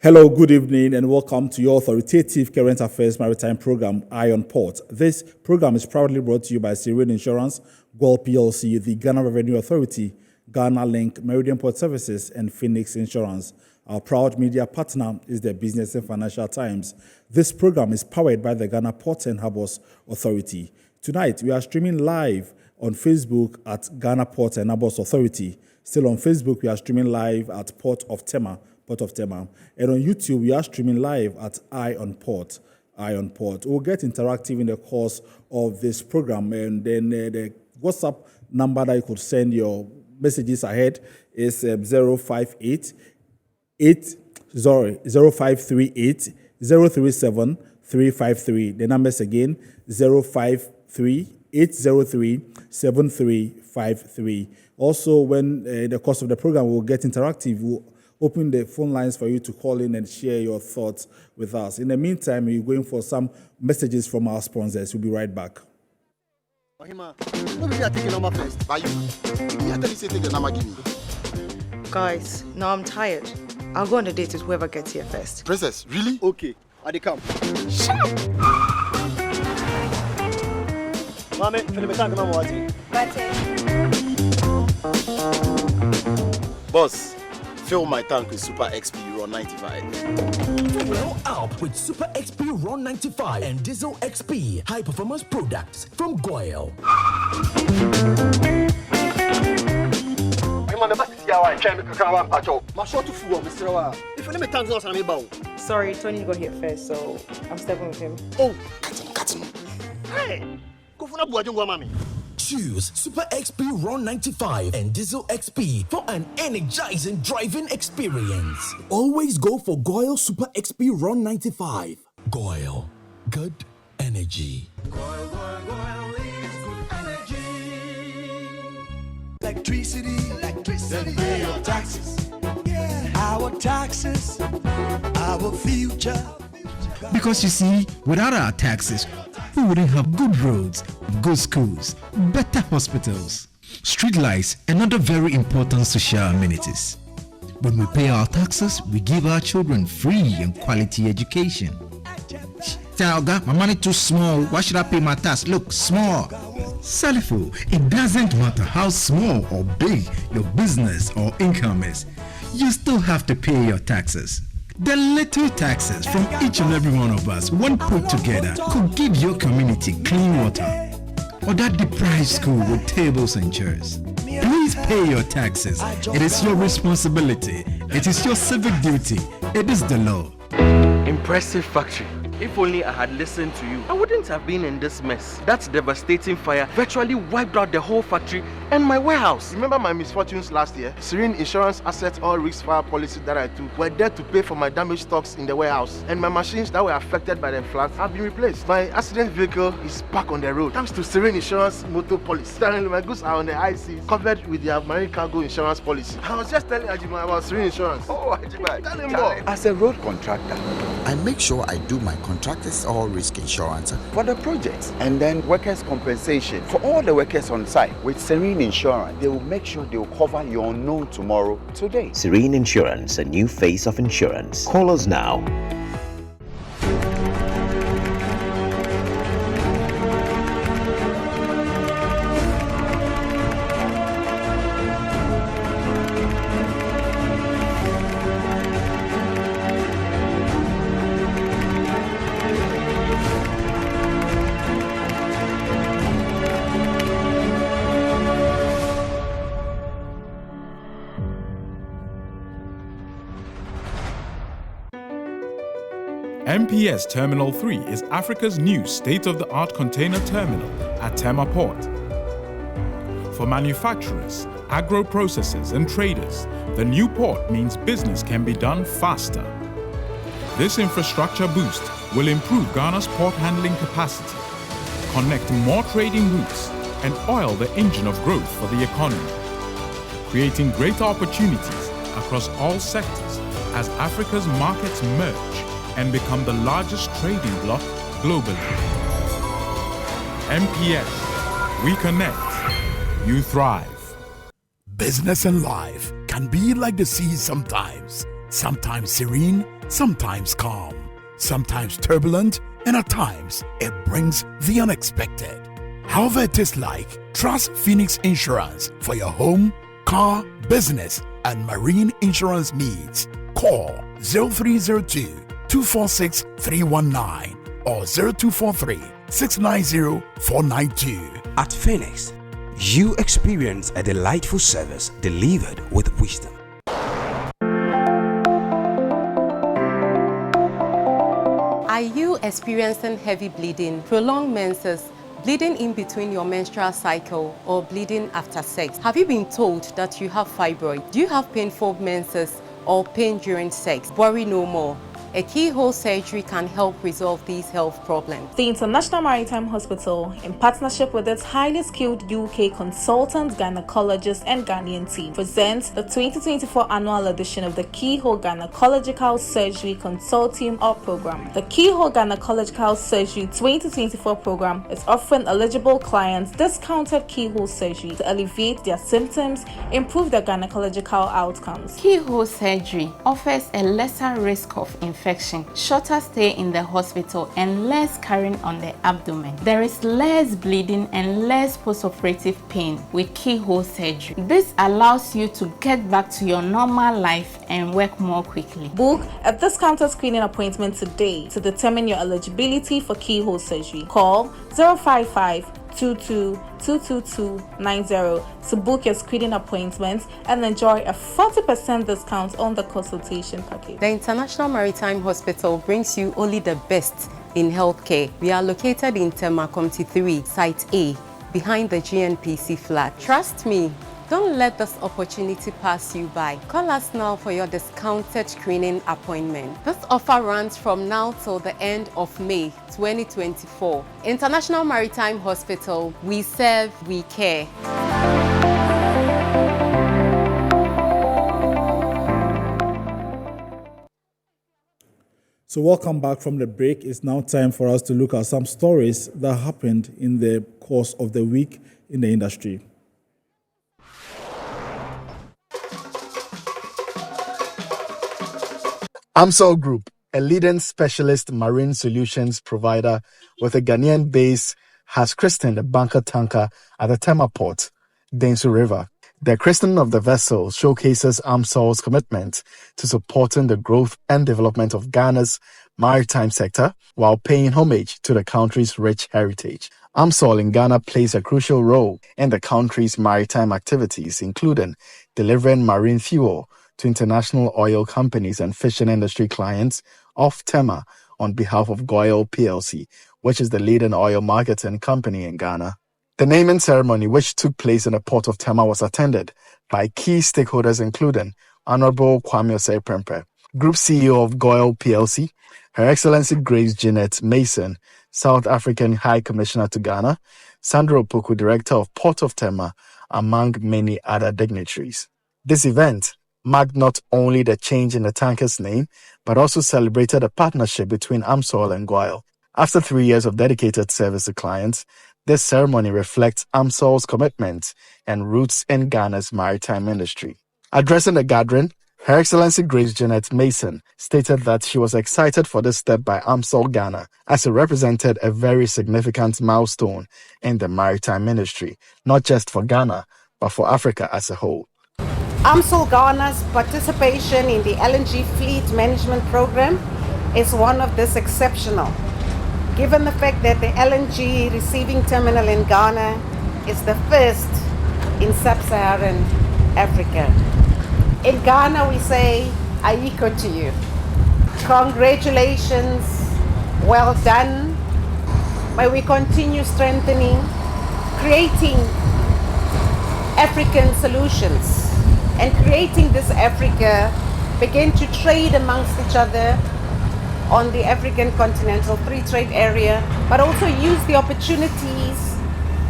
Hello, good evening, and welcome to your authoritative current affairs maritime program, Eye on Port. This program is proudly brought to you by Serene Insurance, Goil PLC, the Ghana Revenue Authority, Ghana Link, Meridian Port Services, and Phoenix Insurance. Our proud media partner is the Business and Financial Times. This program is powered by the Ghana Ports and Harbours Authority. Tonight, we are streaming live on Facebook at Ghana Ports and Harbours Authority. Still on Facebook, we are streaming live at Port of Tema. And on YouTube, we are streaming live at Eye on Port. We'll get interactive in the course of this program. And then the WhatsApp number that you could send your messages ahead is 058 0538 037 353. The numbers again, 053 803 7353. Also, when in the course of the program, we'll get interactive. We'll open the phone lines for you to call in and share your thoughts with us. In the meantime, we're going for some messages from our sponsors. We'll be right back. Guys, now I'm tired. I'll go on a date with whoever gets here first. Princess, really? Okay, I come. Shut up! Mame, Boss, fill my tank with Super XP Ron 95. Fill up with Super XP Ron 95 and Diesel XP high performance products from Goil. Sorry, Tony got here first, so I'm stepping with him. Oh, cut him. Hey, go for mommy. Choose Super XP Ron 95 and Diesel XP for an energizing driving experience. Always go for Goil Super XP Ron 95. Goil, good energy. Goil is good energy. Electricity. Then pay your taxes. Yeah. Our taxes, our future. Because you see, without our taxes, we wouldn't have good roads, good schools, better hospitals, street lights, and other very important social amenities. When we pay our taxes, we give our children free and quality education. Talga, my money too small. Why should I pay my tax? Look, small. Salifo, it doesn't matter how small or big your business or income is. You still have to pay your taxes. The little taxes from each and every one of us, when put together, could give your community clean water or that deprived school with tables and chairs. Please pay your taxes. It is your responsibility. It is your civic duty. It is the law. Impressive factory. If only I had listened to you, I wouldn't have been in this mess. That devastating fire virtually wiped out the whole factory and my warehouse. Remember my misfortunes last year? Serene Insurance Asset All Risk Fire policy that I took were there to pay for my damaged stocks in the warehouse, and my machines that were affected by the floods have been replaced. My accident vehicle is back on the road thanks to Serene Insurance motor policy. Currently, my goods are on the high seas covered with their marine cargo insurance policy. I was just telling Ajima about Serene Insurance. Oh, Ajima, tell him more. As a road contractor, I make sure I do my contractors all risk insurance for the projects and then workers' compensation for all the workers on site. With Serene Insurance, they will make sure they will cover your unknown tomorrow today. Serene Insurance, a new face of insurance. Call us now. MPS Terminal 3 is Africa's new state-of-the-art container terminal at Tema Port. For manufacturers, agro-processors and traders, the new port means business can be done faster. This infrastructure boost will improve Ghana's port handling capacity, connect more trading routes, and oil the engine of growth for the economy, creating greater opportunities across all sectors as Africa's markets merge and become the largest trading bloc globally. MPS, we connect, you thrive. Business and life can be like the sea sometimes. Sometimes serene, sometimes calm, sometimes turbulent, and at times it brings the unexpected. However it is like, trust Phoenix Insurance for your home, car, business, and marine insurance needs. Call 0302 246 319 or 0243 690 492. At Phoenix, you experience a delightful service delivered with wisdom. Are you experiencing heavy bleeding, prolonged menses, bleeding in between your menstrual cycle, or bleeding after sex? Have you been told that you have fibroid? Do you have painful menses or pain during sex? Worry no more. A keyhole surgery can help resolve these health problems. The International Maritime Hospital, in partnership with its highly skilled UK consultant, gynecologist and Ghanaian team, presents the 2024 annual edition of the Keyhole Gynecological Surgery Consortium or Program. The Keyhole Gynecological Surgery 2024 program is offering eligible clients discounted keyhole surgery to alleviate their symptoms, improve their gynecological outcomes. Keyhole surgery offers a lesser risk of infection, shorter stay in the hospital, and less carrying on the abdomen. There is less bleeding and less postoperative pain with keyhole surgery. This allows you to get back to your normal life and work more quickly. Book a discounted screening appointment today to determine your eligibility for keyhole surgery. Call 055 22-222-90 to book your screening appointment and enjoy a 40% discount on the consultation package. The International Maritime Hospital brings you only the best in healthcare. We are located in Tema, Committee 3, Site A, behind the GNPC flag. Trust me, don't let this opportunity pass you by. Call us now for your discounted screening appointment. This offer runs from now till the end of May 2024. International Maritime Hospital, we serve, we care. So welcome back from the break. It's now time for us to look at some stories that happened in the course of the week in the industry. AMSOL Group, a leading specialist marine solutions provider with a Ghanaian base, has christened a bunker tanker at the Tema port, Danso River. The christening of the vessel showcases AMSOL's commitment to supporting the growth and development of Ghana's maritime sector while paying homage to the country's rich heritage. AMSOL in Ghana plays a crucial role in the country's maritime activities, including delivering marine fuel to international oil companies and fishing industry clients of Tema on behalf of Goil PLC, which is the leading oil marketing company in Ghana. The naming ceremony, which took place in the port of Tema, was attended by key stakeholders including Honorable Kwame Osei-Prempeh, Group CEO of Goil PLC, Her Excellency Grace Jeanette Mason, South African High Commissioner to Ghana, Sandra Opoku, Director of Port of Tema, among many other dignitaries. This event marked not only the change in the tanker's name, but also celebrated a partnership between AMSOL and Goil. After 3 years of dedicated service to clients, this ceremony reflects AMSOL's commitment and roots in Ghana's maritime industry. Addressing the gathering, Her Excellency Grace Jeanette Mason stated that she was excited for this step by AMSOL Ghana, as it represented a very significant milestone in the maritime industry, not just for Ghana, but for Africa as a whole. AMSOL Ghana's participation in the LNG Fleet Management Program is one of this exceptional, given the fact that the LNG receiving terminal in Ghana is the first in sub-Saharan Africa. In Ghana, we say, Aiko to you. Congratulations, well done. May we continue strengthening, creating African solutions, and creating this Africa, begin to trade amongst each other on the African continental free trade area, but also use the opportunities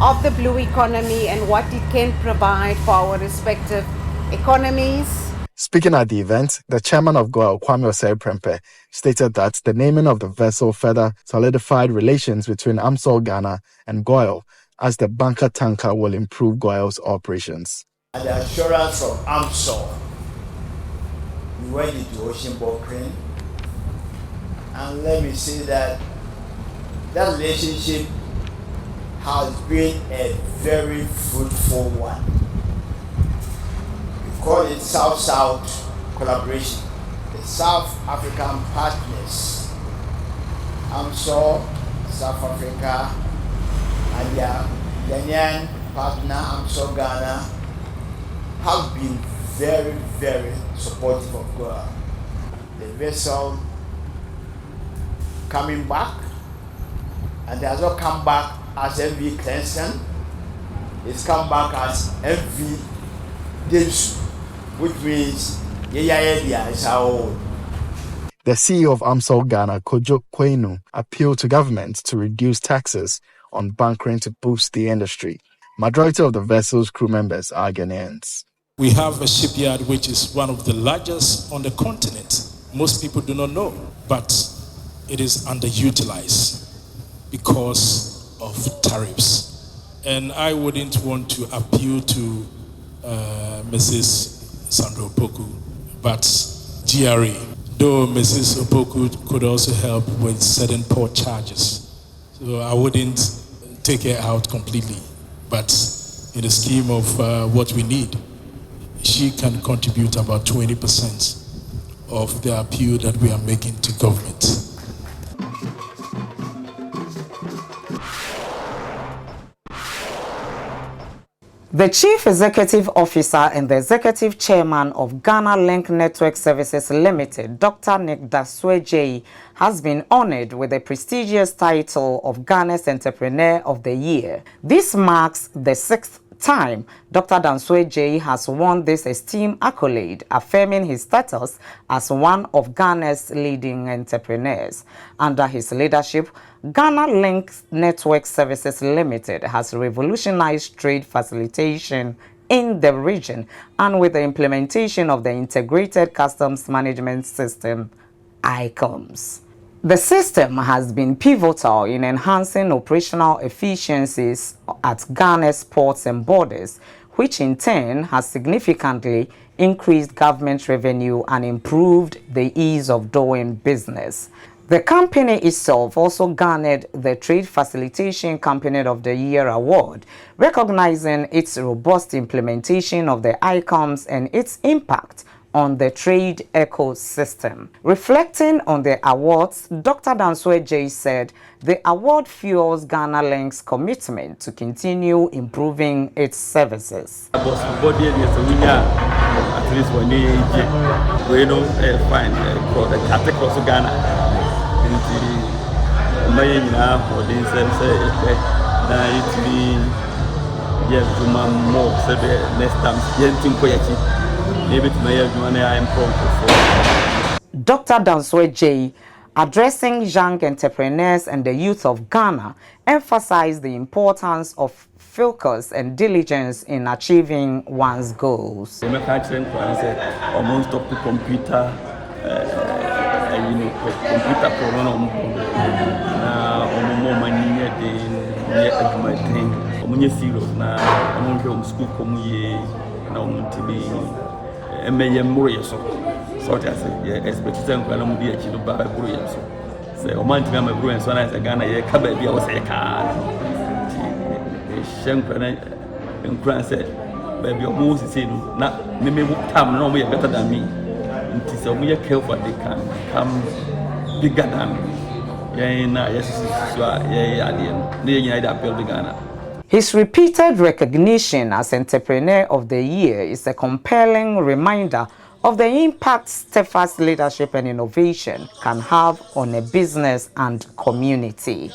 of the blue economy and what it can provide for our respective economies. Speaking at the event, the chairman of Goil, Kwame Osei-Prempeh, stated that the naming of the vessel further solidified relations between AMSOL Ghana and Goil, as the bunker tanker will improve Goil's operations. And the assurance of AMSOL we went into Ocean Ball Crane, and let me say that relationship has been a very fruitful one. We call it South-South collaboration. The South African partners, AMSOL, South Africa, and their Ghanaian partner, AMSOL Ghana, have been very, very supportive of Goil. The vessel coming back, and it has not come back as MV Christens, it's come back as MV Danso, which means it's our own. The CEO of AMSOL Ghana, Kojo Kwenu, appealed to government to reduce taxes on bunkering to boost the industry. Majority of the vessel's crew members are Ghanaians. We have a shipyard which is one of the largest on the continent. Most people do not know, but it is underutilized because of tariffs. And I wouldn't want to appeal to Mrs. Sandra Opoku, but GRA, though Mrs. Opoku could also help with certain port charges. So I wouldn't take her out completely, but in the scheme of what we need, she can contribute about 20% of the appeal that we are making to government. The Chief Executive Officer and the Executive Chairman of Ghana Link Network Services Limited, Dr. Nick Dasweje, has been honored with the prestigious title of Ghana's Entrepreneur of the Year. This marks the 6th time Dr. Dasweje has won this esteemed accolade, affirming his status as one of Ghana's leading entrepreneurs. Under his leadership, Ghana Link Network Services Limited has revolutionized trade facilitation in the region, and with the implementation of the Integrated Customs Management System, ICOMS. The system has been pivotal in enhancing operational efficiencies at Ghana's ports and borders, which in turn has significantly increased government revenue and improved the ease of doing business. The company itself also garnered the Trade Facilitation Company of the Year award, recognizing its robust implementation of the ICOMS and its impact on the trade ecosystem. Reflecting on the awards, Dr. Dasweje said the award fuels Ghana Link's commitment to continue improving its services. At least when we know find the category of Ghana. For the next time, Dr. Dasweje, addressing young entrepreneurs and the youth of Ghana, emphasized the importance of focus and diligence in achieving one's goals. better than me. So we are careful they can become bigger than His repeated recognition as Entrepreneur of the Year is a compelling reminder of the impact steadfast leadership and innovation can have on a business and community.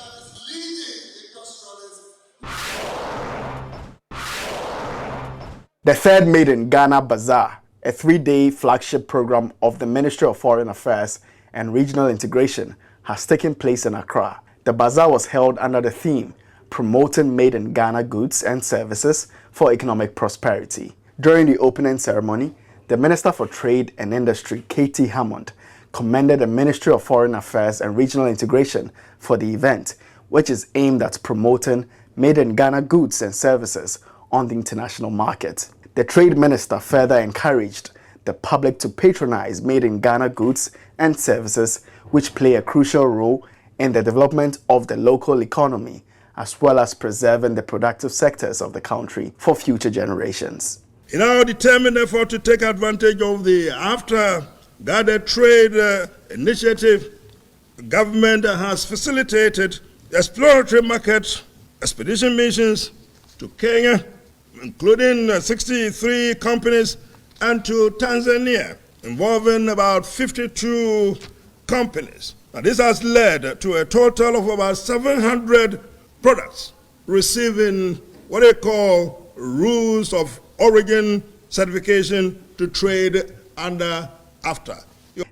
The third Made in Ghana Bazaar, a 3-day flagship program of the Ministry of Foreign Affairs and Regional Integration, has taken place in Accra. The bazaar was held under the theme, Promoting Made in Ghana Goods and Services for Economic Prosperity. During the opening ceremony, the Minister for Trade and Industry, K.T. Hammond, commended the Ministry of Foreign Affairs and Regional Integration for the event, which is aimed at promoting Made in Ghana goods and services on the international market. The Trade Minister further encouraged the public to patronize made in Ghana goods and services which play a crucial role in the development of the local economy, as well as preserving the productive sectors of the country for future generations. In our determined effort to take advantage of the after-gathered trade initiative, the government has facilitated exploratory market expedition missions to Kenya, including 63 companies, and to Tanzania, involving about 52 companies. Now, this has led to a total of about 700 products receiving what they call rules of origin certification to trade under AFTA.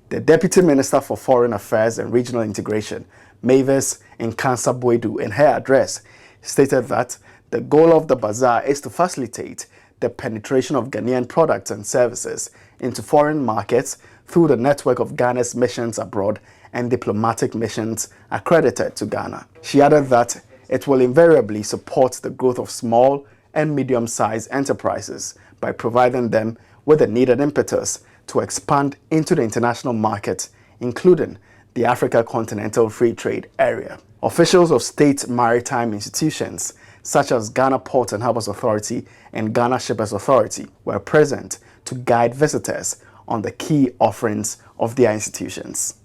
The Deputy Minister for Foreign Affairs and Regional Integration, Mavis Nkansa-Boadu, in her address, stated that the goal of the Bazaar is to facilitate the penetration of Ghanaian products and services into foreign markets through the network of Ghana's missions abroad and diplomatic missions accredited to Ghana. She added that it will invariably support the growth of small and medium-sized enterprises by providing them with the needed impetus to expand into the international market, including the Africa Continental Free Trade Area. Officials of state maritime institutions such as Ghana Port and Harbours Authority and Ghana Shippers Authority were present to guide visitors on the key offerings of their institutions.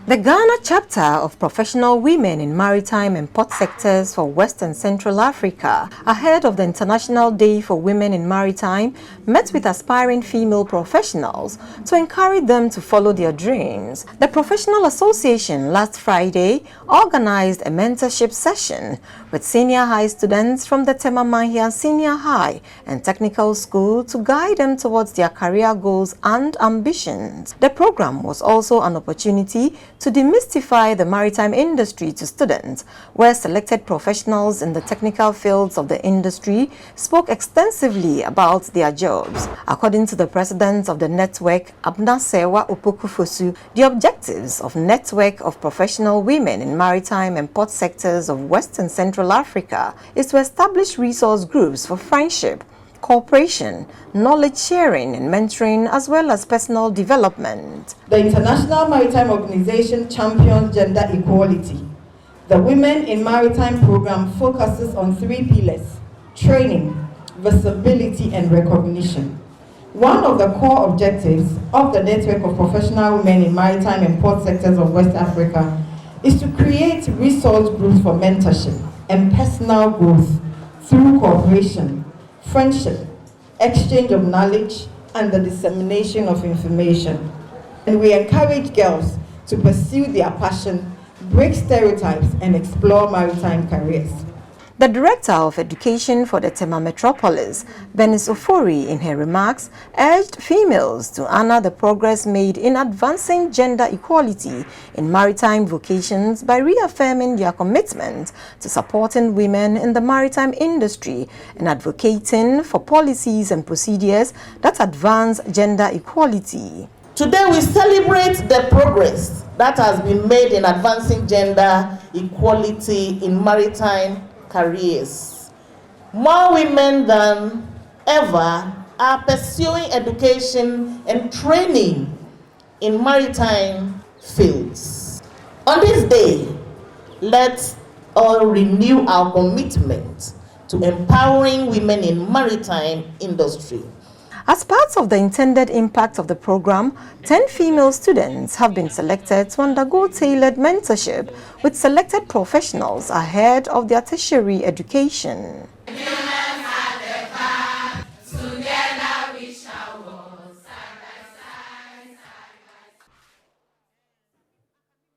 The Ghana chapter of Professional Women in Maritime and Port Sectors for West and Central Africa, ahead of the International Day for Women in Maritime, met with aspiring female professionals to encourage them to follow their dreams. The Professional Association last Friday organized a mentorship session with senior high students from the Tema Senior High and Technical School to guide them towards their career goals and ambitions. The program was also an opportunity to demystify the maritime industry to students, where selected professionals in the technical fields of the industry spoke extensively about their jobs. According to the president of the network, Abnasewa Opoku-Fosu, the objectives of Network of Professional Women in Maritime and Port Sectors of West and Central Africa is to establish resource groups for friendship, cooperation, knowledge sharing and mentoring, as well as personal development. The International Maritime Organization champions gender equality. The Women in Maritime program focuses on 3 pillars: training, visibility, and recognition. One of the core objectives of the Network of Professional Women in Maritime and Port Sectors of West Africa is to create resource groups for mentorship and personal growth through cooperation, friendship, exchange of knowledge, and the dissemination of information. And we encourage girls to pursue their passion, break stereotypes, and explore maritime careers. The Director of Education for the Tema Metropolis, Bernice Ofori, in her remarks, urged females to honor the progress made in advancing gender equality in maritime vocations by reaffirming their commitment to supporting women in the maritime industry and advocating for policies and procedures that advance gender equality. Today we celebrate the progress that has been made in advancing gender equality in maritime careers. More women than ever are pursuing education and training in maritime fields. On this day, let's all renew our commitment to empowering women in maritime industry. As part of the intended impact of the program, 10 female students have been selected to undergo tailored mentorship with selected professionals ahead of their tertiary education.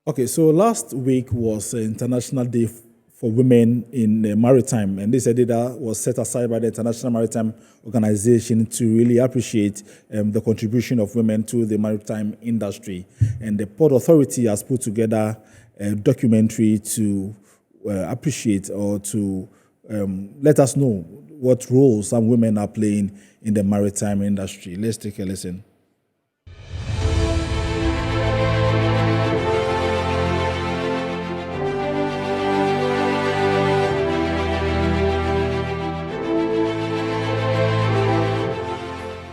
Okay, so last week was International Day for Women in Maritime, and this edita was set aside by the International Maritime Organization to really appreciate the contribution of women to the maritime industry. And the Port Authority has put together a documentary to appreciate or to let us know what roles some women are playing in the maritime industry. Let's take a listen.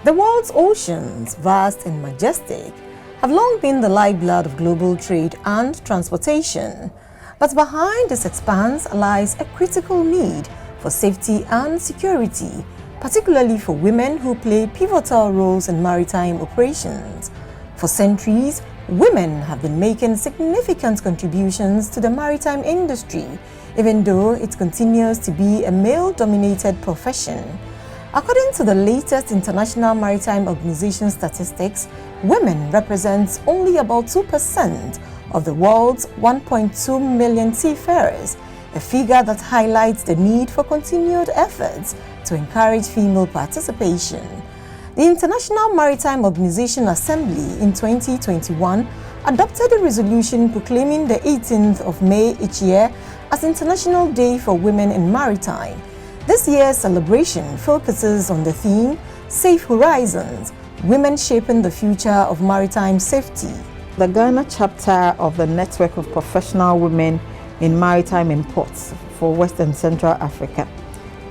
The world's oceans, vast and majestic, have long been the lifeblood of global trade and transportation. But behind this expanse lies a critical need for safety and security, particularly for women who play pivotal roles in maritime operations. For centuries, women have been making significant contributions to the maritime industry, even though it continues to be a male-dominated profession. According to the latest International Maritime Organization statistics, women represent only about 2% of the world's 1.2 million seafarers, a figure that highlights the need for continued efforts to encourage female participation. The International Maritime Organization Assembly in 2021 adopted a resolution proclaiming the 18th of May each year as International Day for Women in Maritime. This year's celebration focuses on the theme, Safe Horizons, Women Shaping the Future of Maritime Safety. The Ghana chapter of the Network of Professional Women in Maritime and Ports for West and Central Africa,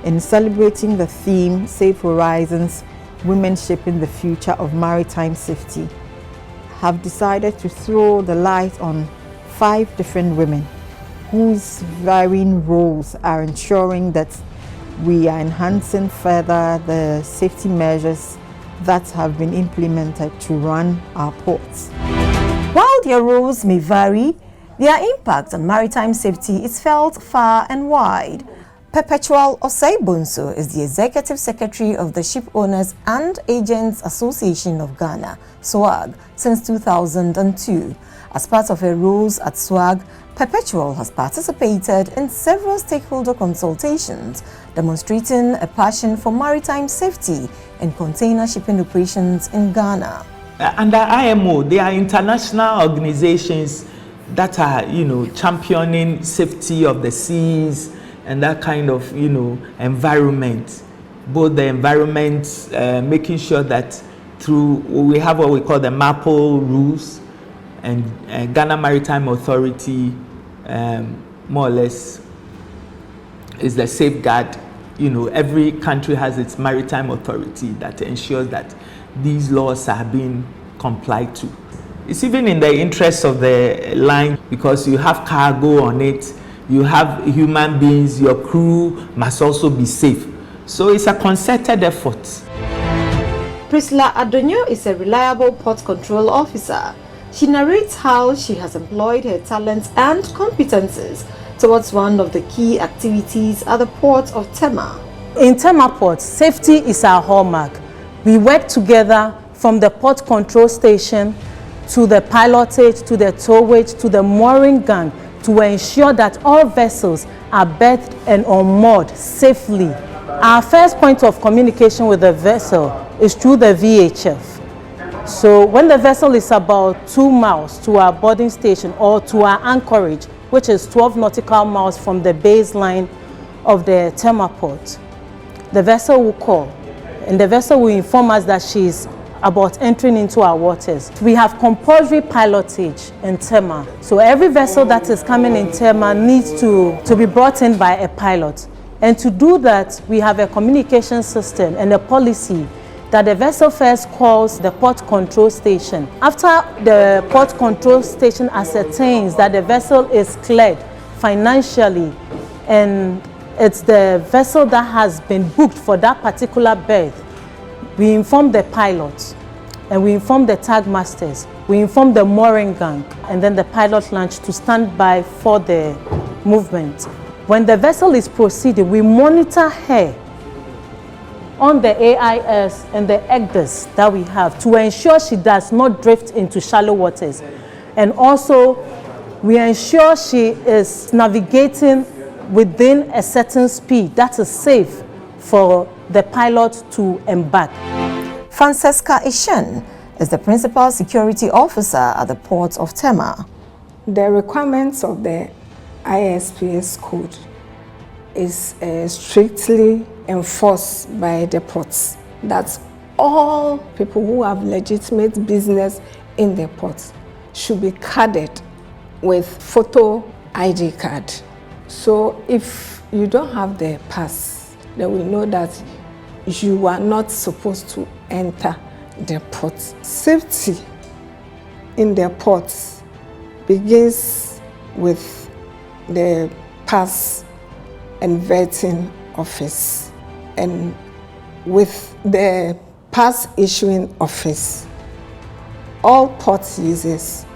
in celebrating the theme, Safe Horizons, Women Shaping the Future of Maritime Safety, have decided to throw the light on 5 different women whose varying roles are ensuring that we are enhancing further the safety measures that have been implemented to run our ports. While their roles may vary, their impact on maritime safety is felt far and wide. Perpetual Osei-Bonso is the Executive Secretary of the Ship Owners and Agents Association of Ghana, SWAG, since 2002. As part of her roles at SWAG, Perpetual has participated in several stakeholder consultations, demonstrating a passion for maritime safety and container shipping operations in Ghana. Under IMO, there are international organizations that are, championing safety of the seas and that kind of, environment. Both the environment, making sure that we have what we call the MAPO rules, and Ghana Maritime Authority, more or less, is the safeguard. Every country has its maritime authority that ensures that these laws are being complied to. It's even in the interest of the line, because you have cargo on it, you have human beings, your crew must also be safe. So it's a concerted effort. Priscilla Adonyo is a reliable port control officer. She narrates how she has employed her talents and competences towards one of the key activities at the port of Tema. In Tema Port, safety is our hallmark. We work together from the port control station to the pilotage, to the towage, to the mooring gang, to ensure that all vessels are berthed and unmoored safely. Our first point of communication with the vessel is through the VHF. So when the vessel is about 2 miles to our boarding station or to our anchorage, which is 12 nautical miles from the baseline of the Tema port, the vessel will call, and the vessel will inform us that she is about entering into our waters. We have compulsory pilotage in Tema. So every vessel that is coming in Tema needs to be brought in by a pilot. And to do that, we have a communication system and a policy that the vessel first calls the port control station. After the port control station ascertains that the vessel is cleared financially, and it's the vessel that has been booked for that particular berth, we inform the pilot, and we inform the tag masters, we inform the mooring gang, and then the pilot launch to stand by for the movement. When the vessel is proceeding, we monitor her on the AIS and the EGDIS that we have to ensure she does not drift into shallow waters. And also, we ensure she is navigating within a certain speed that is safe for the pilot to embark. Francesca Ishen is the Principal Security Officer at the Port of Tema. The requirements of the ISPS code is strictly enforced by the ports. That all people who have legitimate business in the ports should be carded with photo ID card. So if you don't have the pass, then we know that you are not supposed to enter the port. Safety in the ports begins with the pass and vetting office, and with the pass issuing office, all port users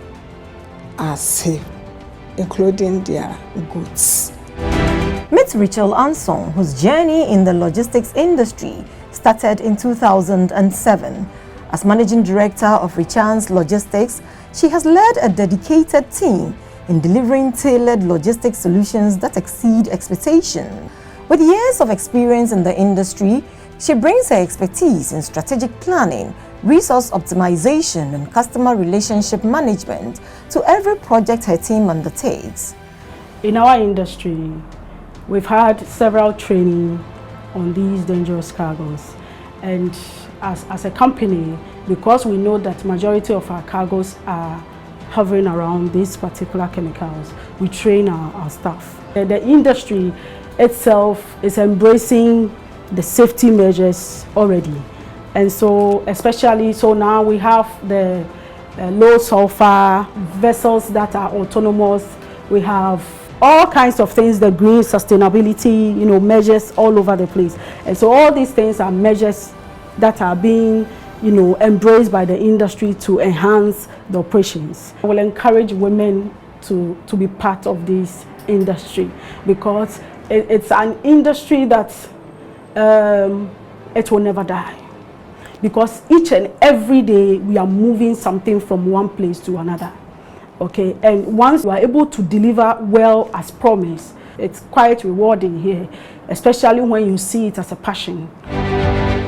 are safe, including their goods. Meet Rachel Anson, whose journey in the logistics industry started in 2007. As Managing Director of Richans Logistics, she has led a dedicated team in delivering tailored logistics solutions that exceed expectation. With years of experience in the industry, she brings her expertise in strategic planning, resource optimization, and customer relationship management to every project her team undertakes. In our industry, we've had several training on these dangerous cargoes, and as a company, because we know that majority of our cargoes are hovering around these particular chemicals, we train our staff. The industry itself is embracing the safety measures already, and so especially so now we have the low sulfur vessels that are autonomous. We have all kinds of things, the green sustainability, measures all over the place. And so all these things are measures that are being, embraced by the industry to enhance the operations. I will encourage women to be part of this industry, because it's an industry that it will never die. Because each and every day we are moving something from one place to another. Okay, and once you are able to deliver well as promised, it's quite rewarding here, especially when you see it as a passion.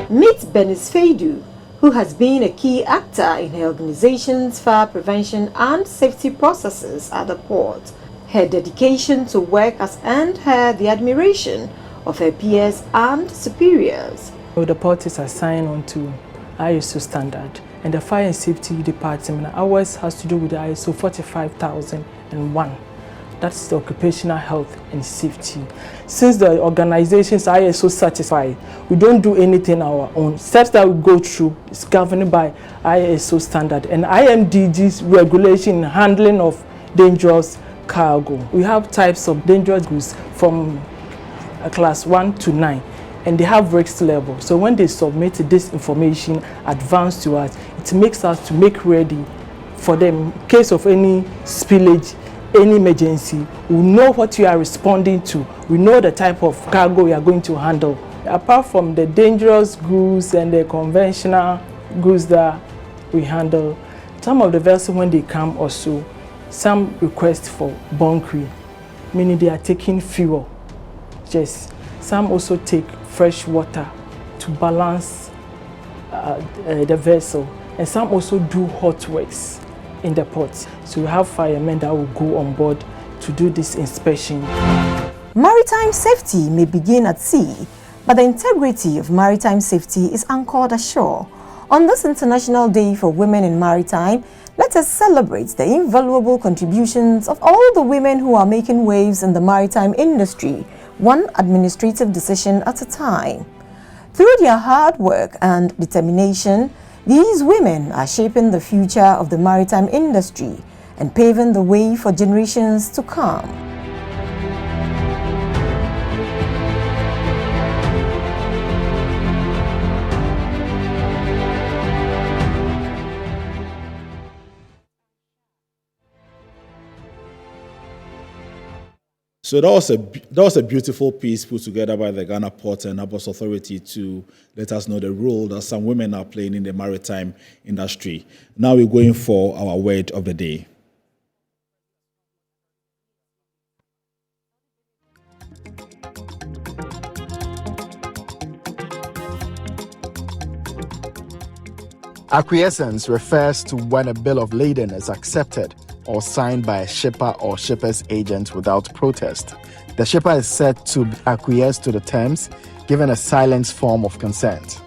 Meet Bernice Feidu, who has been a key actor in her organization's fire prevention and safety processes at the port. Her dedication to work has earned her the admiration of her peers and superiors. The port is assigned onto ISO standard, and the fire and safety department, ours has to do with the ISO 45001. That's the occupational health and safety. Since the organization is ISO certified, we don't do anything our own. Steps that we go through is governed by ISO standard and IMDG's regulation in handling of dangerous cargo. We have types of dangerous goods from class 1 to 9. And they have risk level. So when they submit this information advanced to us, it makes us to make ready for them. In case of any spillage, any emergency, we know what we are responding to. We know the type of cargo we are going to handle. Apart from the dangerous goods and the conventional goods that we handle, some of the vessels when they come also, some request for bunkering, meaning they are taking fuel. Yes. Some also take fresh water to balance the vessel, and some also do hot works in the port. So we have firemen that will go on board to do this inspection. Maritime safety may begin at sea, but the integrity of maritime safety is anchored ashore. On this International Day for Women in Maritime, let us celebrate the invaluable contributions of all the women who are making waves in the maritime industry, one administrative decision at a time. Through their hard work and determination, these women are shaping the future of the maritime industry and paving the way for generations to come. So that was a beautiful piece put together by the Ghana Port and Harbours Authority to let us know the role that some women are playing in the maritime industry. Now we're going for our word of the day. Acquiescence refers to when a bill of lading is accepted or signed by a shipper or shipper's agent without protest. The shipper is said to acquiesce to the terms, given a silent form of consent.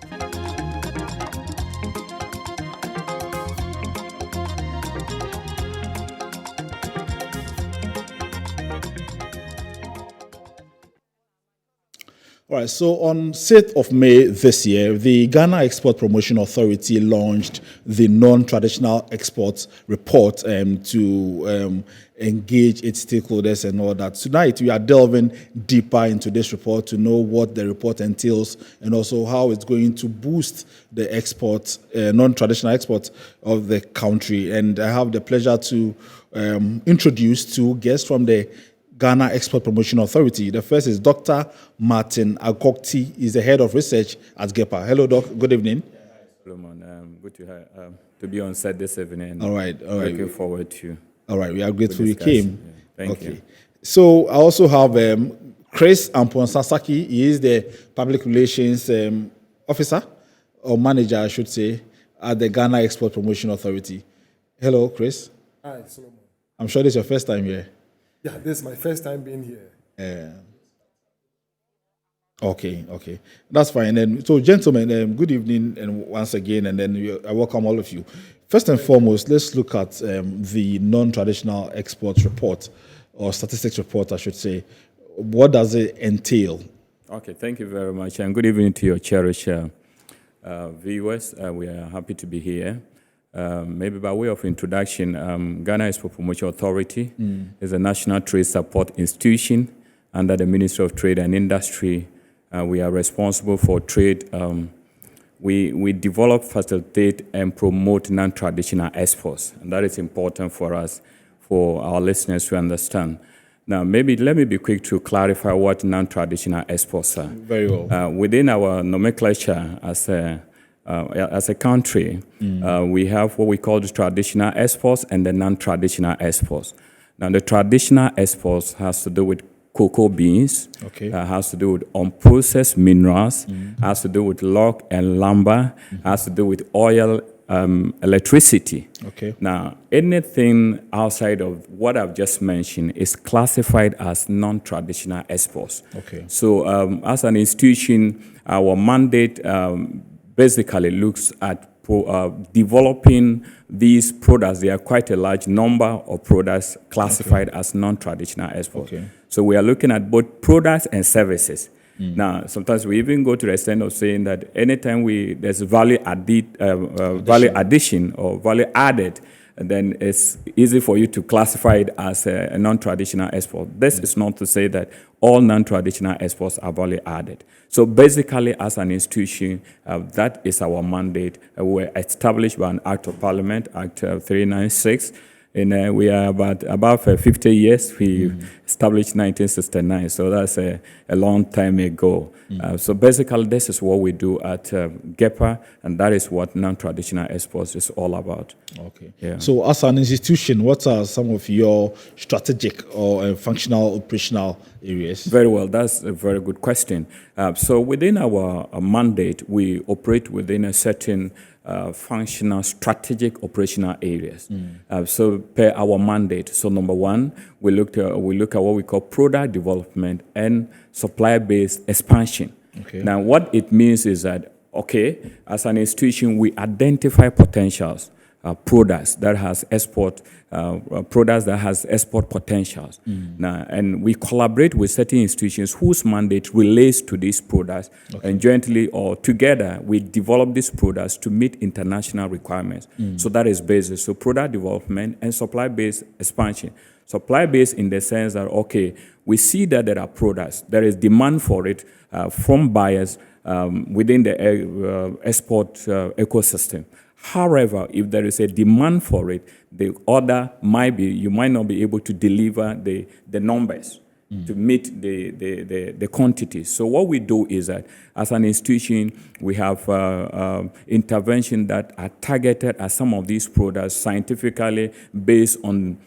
All right, so on 6th of May this year, the Ghana Export Promotion Authority launched the non-traditional exports report to engage its stakeholders and all that. Tonight, we are delving deeper into this report to know what the report entails and also how it's going to boost the export, non-traditional exports of the country. And I have the pleasure to introduce two guests from the Ghana Export Promotion Authority. The first is Dr. Martin Agokti. He's the head of research at GPHA. Hello, Doc. Good evening. Solomon, good to be on set this evening. All right. Looking forward to. All right, we are grateful you came. Yeah, thank you. So I also have Chris Amponsasaki. He is the public relations officer or manager, I should say, at the Ghana Export Promotion Authority. Hello, Chris. Hi, Solomon. I'm sure this is your first time here. Yeah, this is my first time being here. Okay. That's fine. And so, gentlemen, good evening and once again, and then I welcome all of you. First and foremost, let's look at the non-traditional exports report, or statistics report, I should say. What does it entail? Okay, thank you very much, and good evening to your cherished viewers. We are happy to be here. Maybe by way of introduction, Ghana Export Promotion Authority is a national trade support institution under the Ministry of Trade and Industry. We are responsible for trade. We develop, facilitate, and promote non-traditional exports, and that is important for us, for our listeners to understand. Now, maybe let me be quick to clarify what non-traditional exports are. Very well. Within our nomenclature as a country, we have what we call the traditional exports and the non-traditional exports. Now, the traditional exports has to do with cocoa beans, has to do with unprocessed minerals, has to do with log and lumber, has to do with oil, electricity. Now, anything outside of what I've just mentioned is classified as non-traditional exports. So, as an institution, our mandate basically looks at developing these products. There are quite a large number of products classified as non-traditional exports. So we are looking at both products and services. Now, sometimes we even go to the extent of saying that anytime there's value addition or value added, then it's easy for you to classify it as a non-traditional export. This is not to say that all non-traditional exports are value added. So basically, as an institution, that is our mandate. We're established by an Act of Parliament, Act 396. And we are about 50 years. We established 1969, so that's a long time ago. So basically, this is what we do at GPHA, and that is what non-traditional exports is all about. Yeah. So as an institution, what are some of your strategic or functional, operational areas? Very well, that's a very good question. So within our mandate, we operate within a certain functional, strategic, operational areas. So per our mandate, so number one, we look at what we call product development and supply-based expansion. Now, what it means is that, as an institution, we identify potentials, products that has export potentials. Now, and we collaborate with certain institutions whose mandate relates to these products, and jointly or together we develop these products to meet international requirements. So that is basis. So product development and supply-based expansion. Supply-based in the sense that we see that there are products, there is demand for it from buyers within the export ecosystem. However, if there is a demand for it, the order you might not be able to deliver the numbers to meet the quantities. So what we do is that as an institution, we have intervention that are targeted at some of these products scientifically based on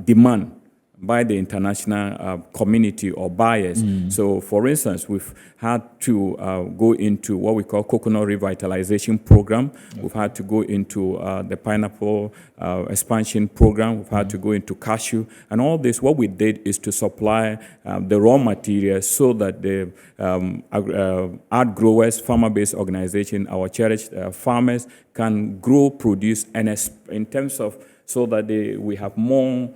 demand by the international community or buyers. So, for instance, we've had to go into what we call coconut revitalization program. We've had to go into the pineapple expansion program. We've had to go into cashew. And all this, what we did is to supply the raw materials so that the art growers, farmer-based organization, our cherished farmers can grow, produce, and in terms of so that we have more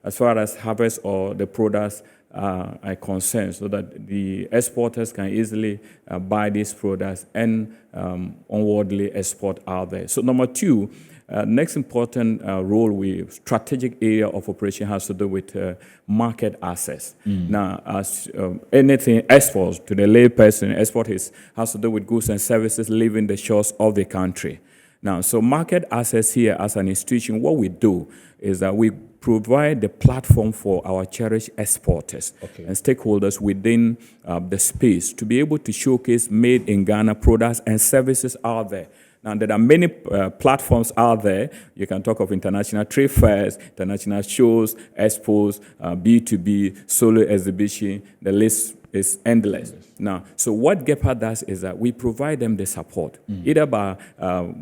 as far as harvest or the products are concerned, so that the exporters can easily buy these products and onwardly export out there. So number two, next important strategic area of operation has to do with market access. Now, as anything exports to the layperson, has to do with goods and services leaving the shores of the country. Now, so market access here as an institution, what we do is that we provide the platform for our cherished exporters and stakeholders within the space to be able to showcase made in Ghana products and services out there. Now, there are many platforms out there. You can talk of international trade fairs, international shows, expos, B2B, solo exhibition. The list is endless. Now, so what GPHA does is that we provide them the support, either by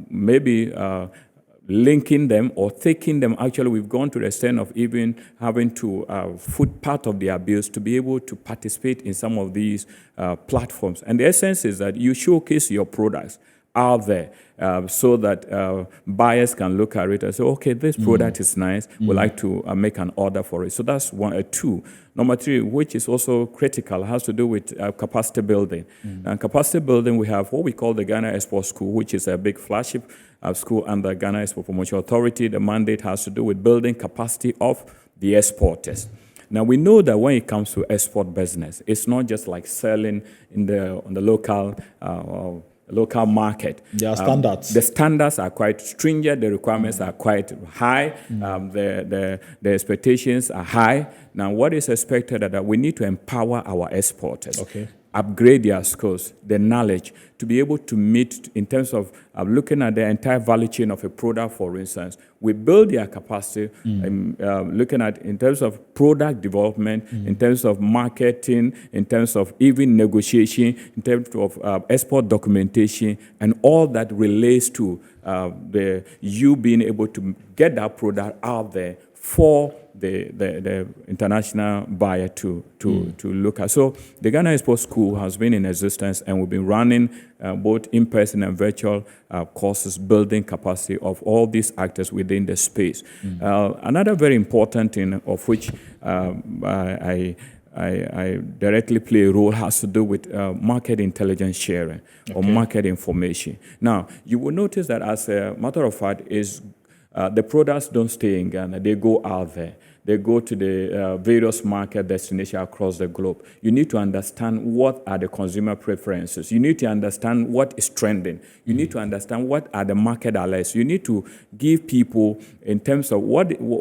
maybe linking them or taking them. Actually, we've gone to the extent of even having to foot part of their bills to be able to participate in some of these platforms. And the essence is that you showcase your products out there so that buyers can look at it and say, okay, this product is nice, we'd like to make an order for it. So that's one. Two. Number three, which is also critical, has to do with capacity building. And capacity building, we have what we call the Ghana Export School, which is a big flagship school under Ghana Export Promotion Authority. The mandate has to do with building capacity of the exporters. Now, we know that when it comes to export business, it's not just like selling on the local market. There are standards. The standards are quite stringent. The requirements are quite high. The expectations are high. Now, what is expected is that we need to empower our exporters, upgrade their skills, their knowledge, to be able to meet in terms of looking at the entire value chain of a product, for instance. We build their capacity, looking at in terms of product development, in terms of marketing, in terms of even negotiation, in terms of export documentation, and all that relates to you being able to get that product out there for the international buyer to look at. So the Ghana Export School has been in existence, and we've been running both in-person and virtual courses, building capacity of all these actors within the space. Another very important thing of which I directly play a role has to do with market intelligence sharing or market information. Now, you will notice that, as a matter of fact, the products don't stay in Ghana. They go out there. They go to the various market destinations across the globe. You need to understand what are the consumer preferences. You need to understand what is trending. You need to understand what are the market alerts. You need to give people in terms of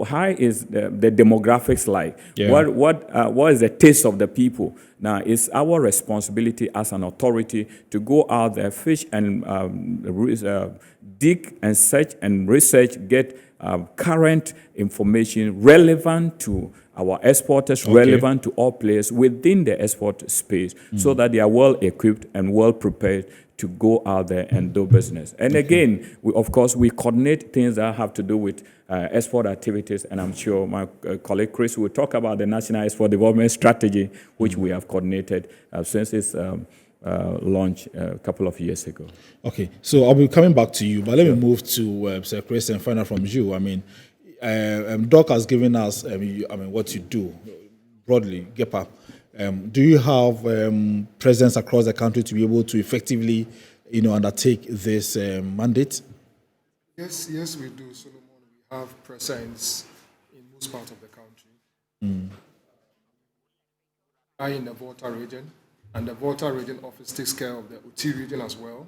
how is the demographics like. What is the taste of the people. Now, it's our responsibility as an authority to go out there, fish and dig and search and research, get current information relevant to our exporters, relevant to all players within the export space, so that they are well equipped and well prepared to go out there and do business. And again, of course, we coordinate things that have to do with export activities, and I'm sure my colleague Chris will talk about the National Export Development Strategy, which we have coordinated since its launch a couple of years ago. Okay, so I'll be coming back to you, but let me move to Sir Chris and find out from you. I mean, Doc has given us, what you do broadly, GPHA. Do you have presence across the country to be able to effectively, undertake this mandate? Yes, we do, Solomon. We have presence in most parts of the country. I'm in the Volta region, and the Volta region office takes care of the Uti region as well.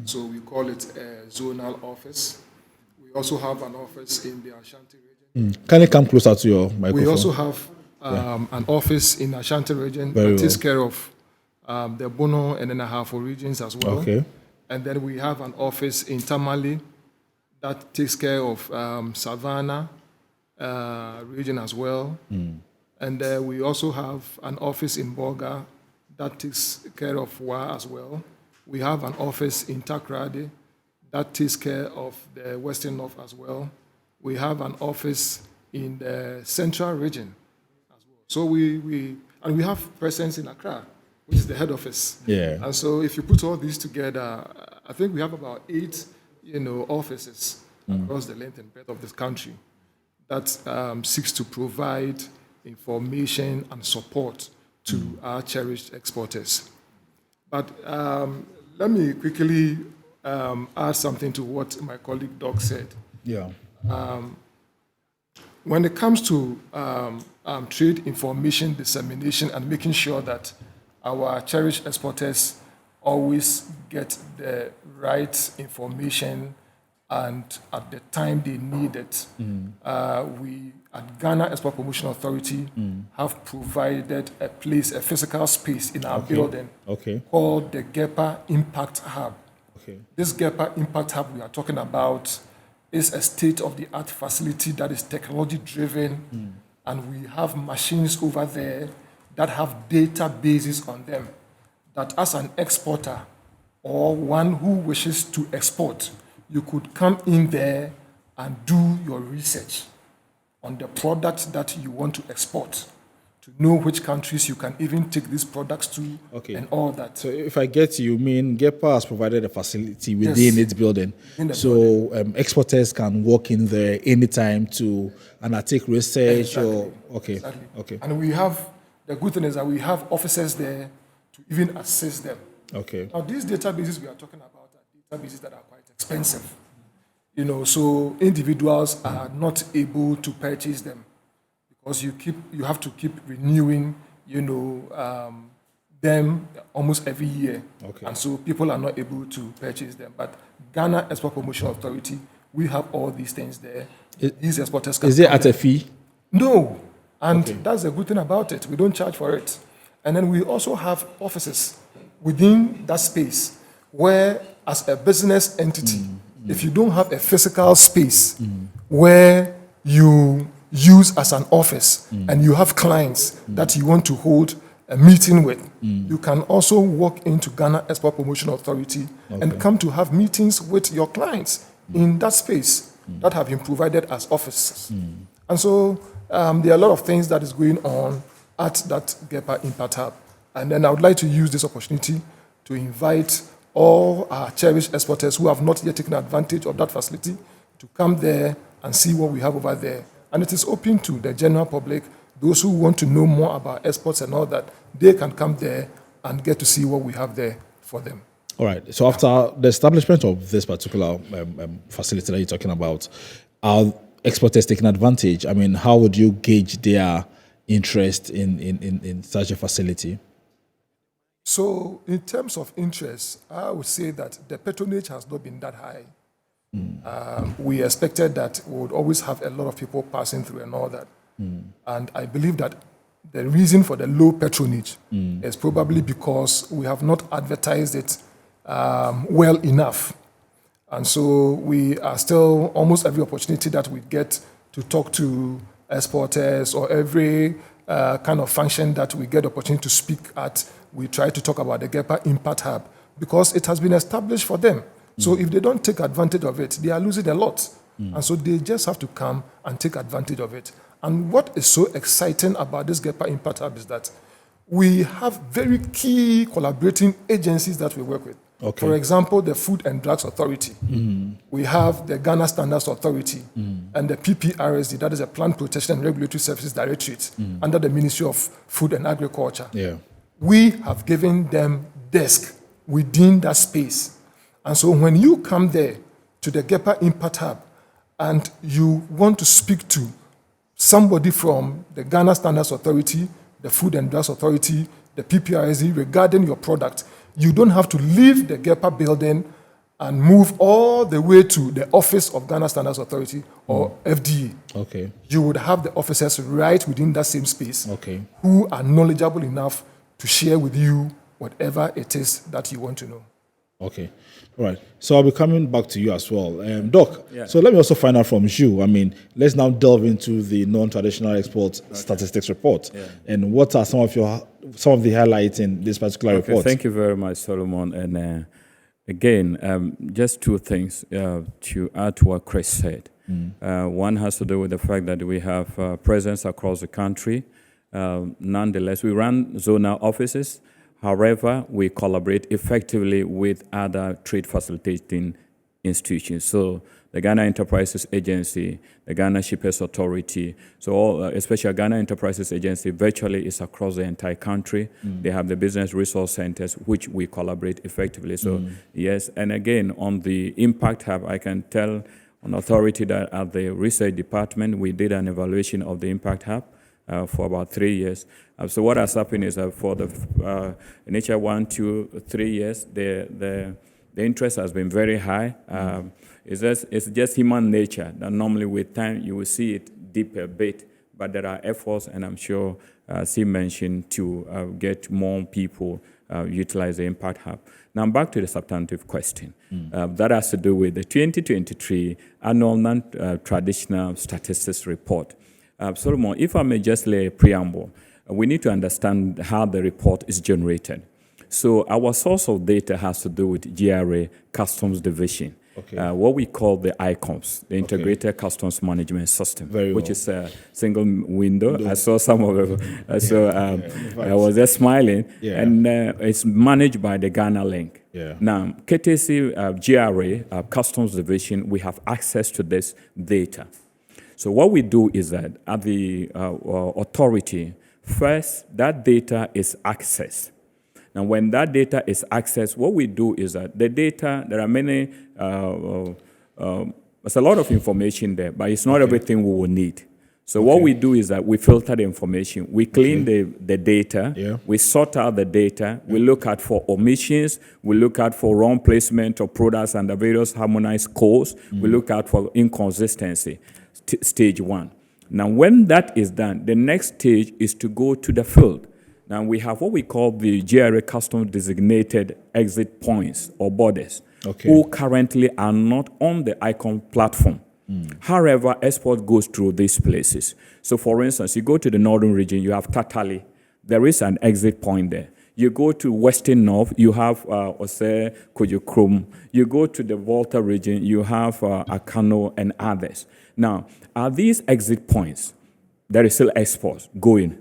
So we call it a zonal office. We also have an office in the Ashanti region. Can you come closer to your microphone? We also have an office in Ashanti region that takes care of the Bono and then the Ahafo regions as well. And then we have an office in Tamale that takes care of Savannah region as well. And we also have an office in Boga that takes care of Wa as well. We have an office in Takoradi that takes care of the Western North as well. We have an office in the Central region as well. So we have presence in Accra, which is the head office. And so if you put all these together, I think we have about 8, offices across the length and breadth of this country that seeks to provide information and support to our cherished exporters. But let me quickly add something to what my colleague Doc said. Yeah. When it comes to trade information dissemination and making sure that our cherished exporters always get the right information and at the time they need it, we at Ghana Export Promotion Authority have provided a place, a physical space in our building called the GEPA Impact Hub. This GEPA Impact Hub we are talking about is a state-of-the-art facility that is technology-driven, and we have machines over there that have databases on them, that as an exporter or one who wishes to export, you could come in there and do your research on the product that you want to export, to know which countries you can even take these products to and all that. So if I get you mean GEPA has provided a facility within its building. So exporters can walk in there anytime to undertake research or Exactly. And we have, the good thing is that we have officers there to even assist them. Now these databases we are talking about are databases that are quite expensive. You know, so individuals are not able to purchase them because you have to keep renewing, you know, them almost every year. And so people are not able to purchase them. But Ghana Export Promotion Authority, we have all these things there. These exporters can. Is it at a fee? No. And that's the good thing about it. We don't charge for it. And then we also have offices within that space where, as a business entity, if you don't have a physical space where you use as an office and you have clients that you want to hold a meeting with, you can also walk into Ghana Export Promotion Authority and come to have meetings with your clients in that space that have been provided as offices. And so there are a lot of things that is going on at that GEPA Impact Hub. And then I would like to use this opportunity to invite all our cherished exporters who have not yet taken advantage of that facility to come there and see what we have over there. And it is open to the general public, those who want to know more about exports and all that, they can come there and get to see what we have there for them. All right. So after the establishment of this particular facility that you're talking about, are exporters taking advantage? I mean, how would you gauge their interest in such a facility? So in terms of interest, I would say that the patronage has not been that high. We expected that we would always have a lot of people passing through and all that. And I believe that the reason for the low patronage is probably because we have not advertised it well enough. And so we are still, almost every opportunity that we get to talk to exporters or every kind of function that we get the opportunity to speak at, we try to talk about the GEPA Impact Hub because it has been established for them. So if they don't take advantage of it, they are losing a lot. And so they just have to come and take advantage of it. And what is so exciting about this GEPA Impact Hub is that we have very key collaborating agencies that we work with. For example, the Food and Drugs Authority. We have the Ghana Standards Authority and the PPRSD, that is a Plant Protection and Regulatory Services Directorate under the Ministry of Food and Agriculture. We have given them desk within that space. And so when you come there to the GEPA Impact Hub and you want to speak to somebody from the Ghana Standards Authority, the Food and Drugs Authority, the PPRSD regarding your product, you don't have to leave the GEPA building and move all the way to the office of Ghana Standards Authority or FDA. You would have the officers right within that same space who are knowledgeable enough to share with you whatever it is that you want to know. All right. So I'll be coming back to you as well. Doc, so let me also find out from you. I mean, let's now delve into the non-traditional export statistics report. And what are some of the highlights in this particular report? Thank you very much, Solomon. And again, just two things to add to what Chris said. One has to do with the fact that we have presence across the country. Nonetheless, we run zonal offices. However, we collaborate effectively with other trade facilitating institutions. So the Ghana Enterprises Agency, the Ghana Shippers Authority, so all, especially Ghana Enterprises Agency virtually is across the entire country. They have the business resource centers, which we collaborate effectively. So yes, and again, on the Impact Hub, I can tell on Authority that at the research department, we did an evaluation of the Impact Hub for about 3 years. So what has happened is that for the initial 1, 2, 3 years, the interest has been very high. It's just human nature that normally with time you will see it dip a bit, but there are efforts, and I'm sure she mentioned, to get more people utilize the Impact Hub. Now back to the substantive question. That has to do with the 2023 Annual Non-Traditional Statistics Report. Solomon, if I may just lay a preamble, we need to understand how the report is generated. So our source of data has to do with GRA Customs Division, what we call the ICOMS, the Integrated Customs Management System, which is a single window. I saw some of it, so I was just smiling, and it's managed by the Ghana Link. Now, KTC GRA Customs Division, we have access to this data. So what we do is that at the authority, first, that data is accessed. Now, when that data is accessed, what we do is that the data, there are many, there's a lot of information there, but it's not everything we will need. So what we do is that we filter the information, we clean the data, we sort out the data, we look at for omissions, we look at for wrong placement of products under various harmonized codes, we look out for inconsistency, stage 1. Now, when that is done, the next stage is to go to the field. Now, we have what we call the GRA Customs Designated Exit Points or borders, who currently are not on the ICON platform. However, export goes through these places. So, for instance, you go to the northern region, you have Tatali. There is an exit point there. You go to Western North, you have Ose, Kojokrom. You go to the Volta region, you have Akano and others. Now, are these exit points? There is still exports going.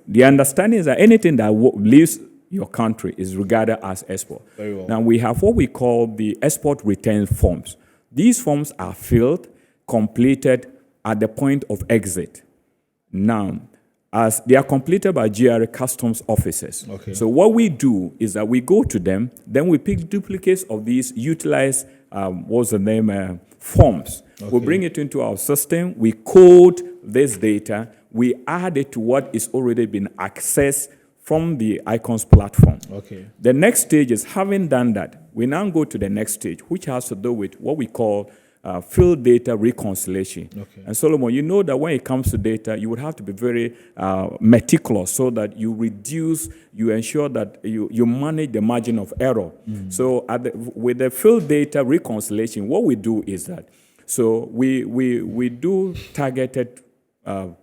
The understanding is that anything that leaves your country is regarded as export. Now, we have what we call the export return forms. These forms are filled, completed at the point of exit. Now, as they are completed by GRA customs officers. So what we do is that we go to them, then we pick duplicates of these utilized, forms. We bring it into our system, we code this data, we add it to what is already been accessed from the ICONS platform. The next stage is, having done that, we now go to the next stage, which has to do with what we call field data reconciliation. And Solomon, you know that when it comes to data, you would have to be very meticulous so that you ensure that you manage the margin of error. So with the field data reconciliation, what we do is that, so we do targeted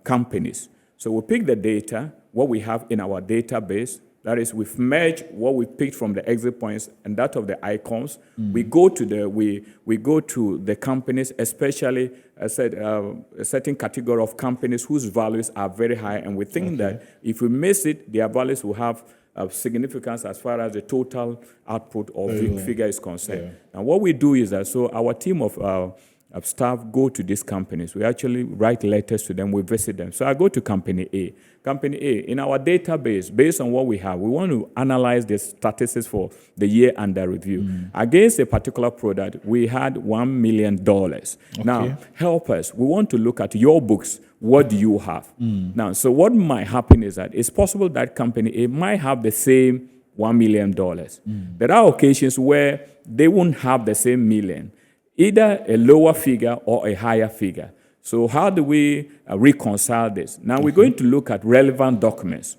companies. So we pick the data, what we have in our database. That is, we've merged what we picked from the exit points and that of the icons. We go to the companies, especially a certain category of companies whose values are very high, and we think that if we miss it, their values will have significance as far as the total output or figure is concerned. And what we do is that, so our team of staff go to these companies. We actually write letters to them. We visit them. So I go to company A. Company A, in our database, based on what we have, we want to analyze the statistics for the year under review. Against a particular product, we had $1 million. Now, help us. We want to look at your books. What do you have? Now, so what might happen is that it's possible that company A might have the same $1 million. There are occasions where they won't have the same million, either a lower figure or a higher figure. So how do we reconcile this? Now we're going to look at relevant documents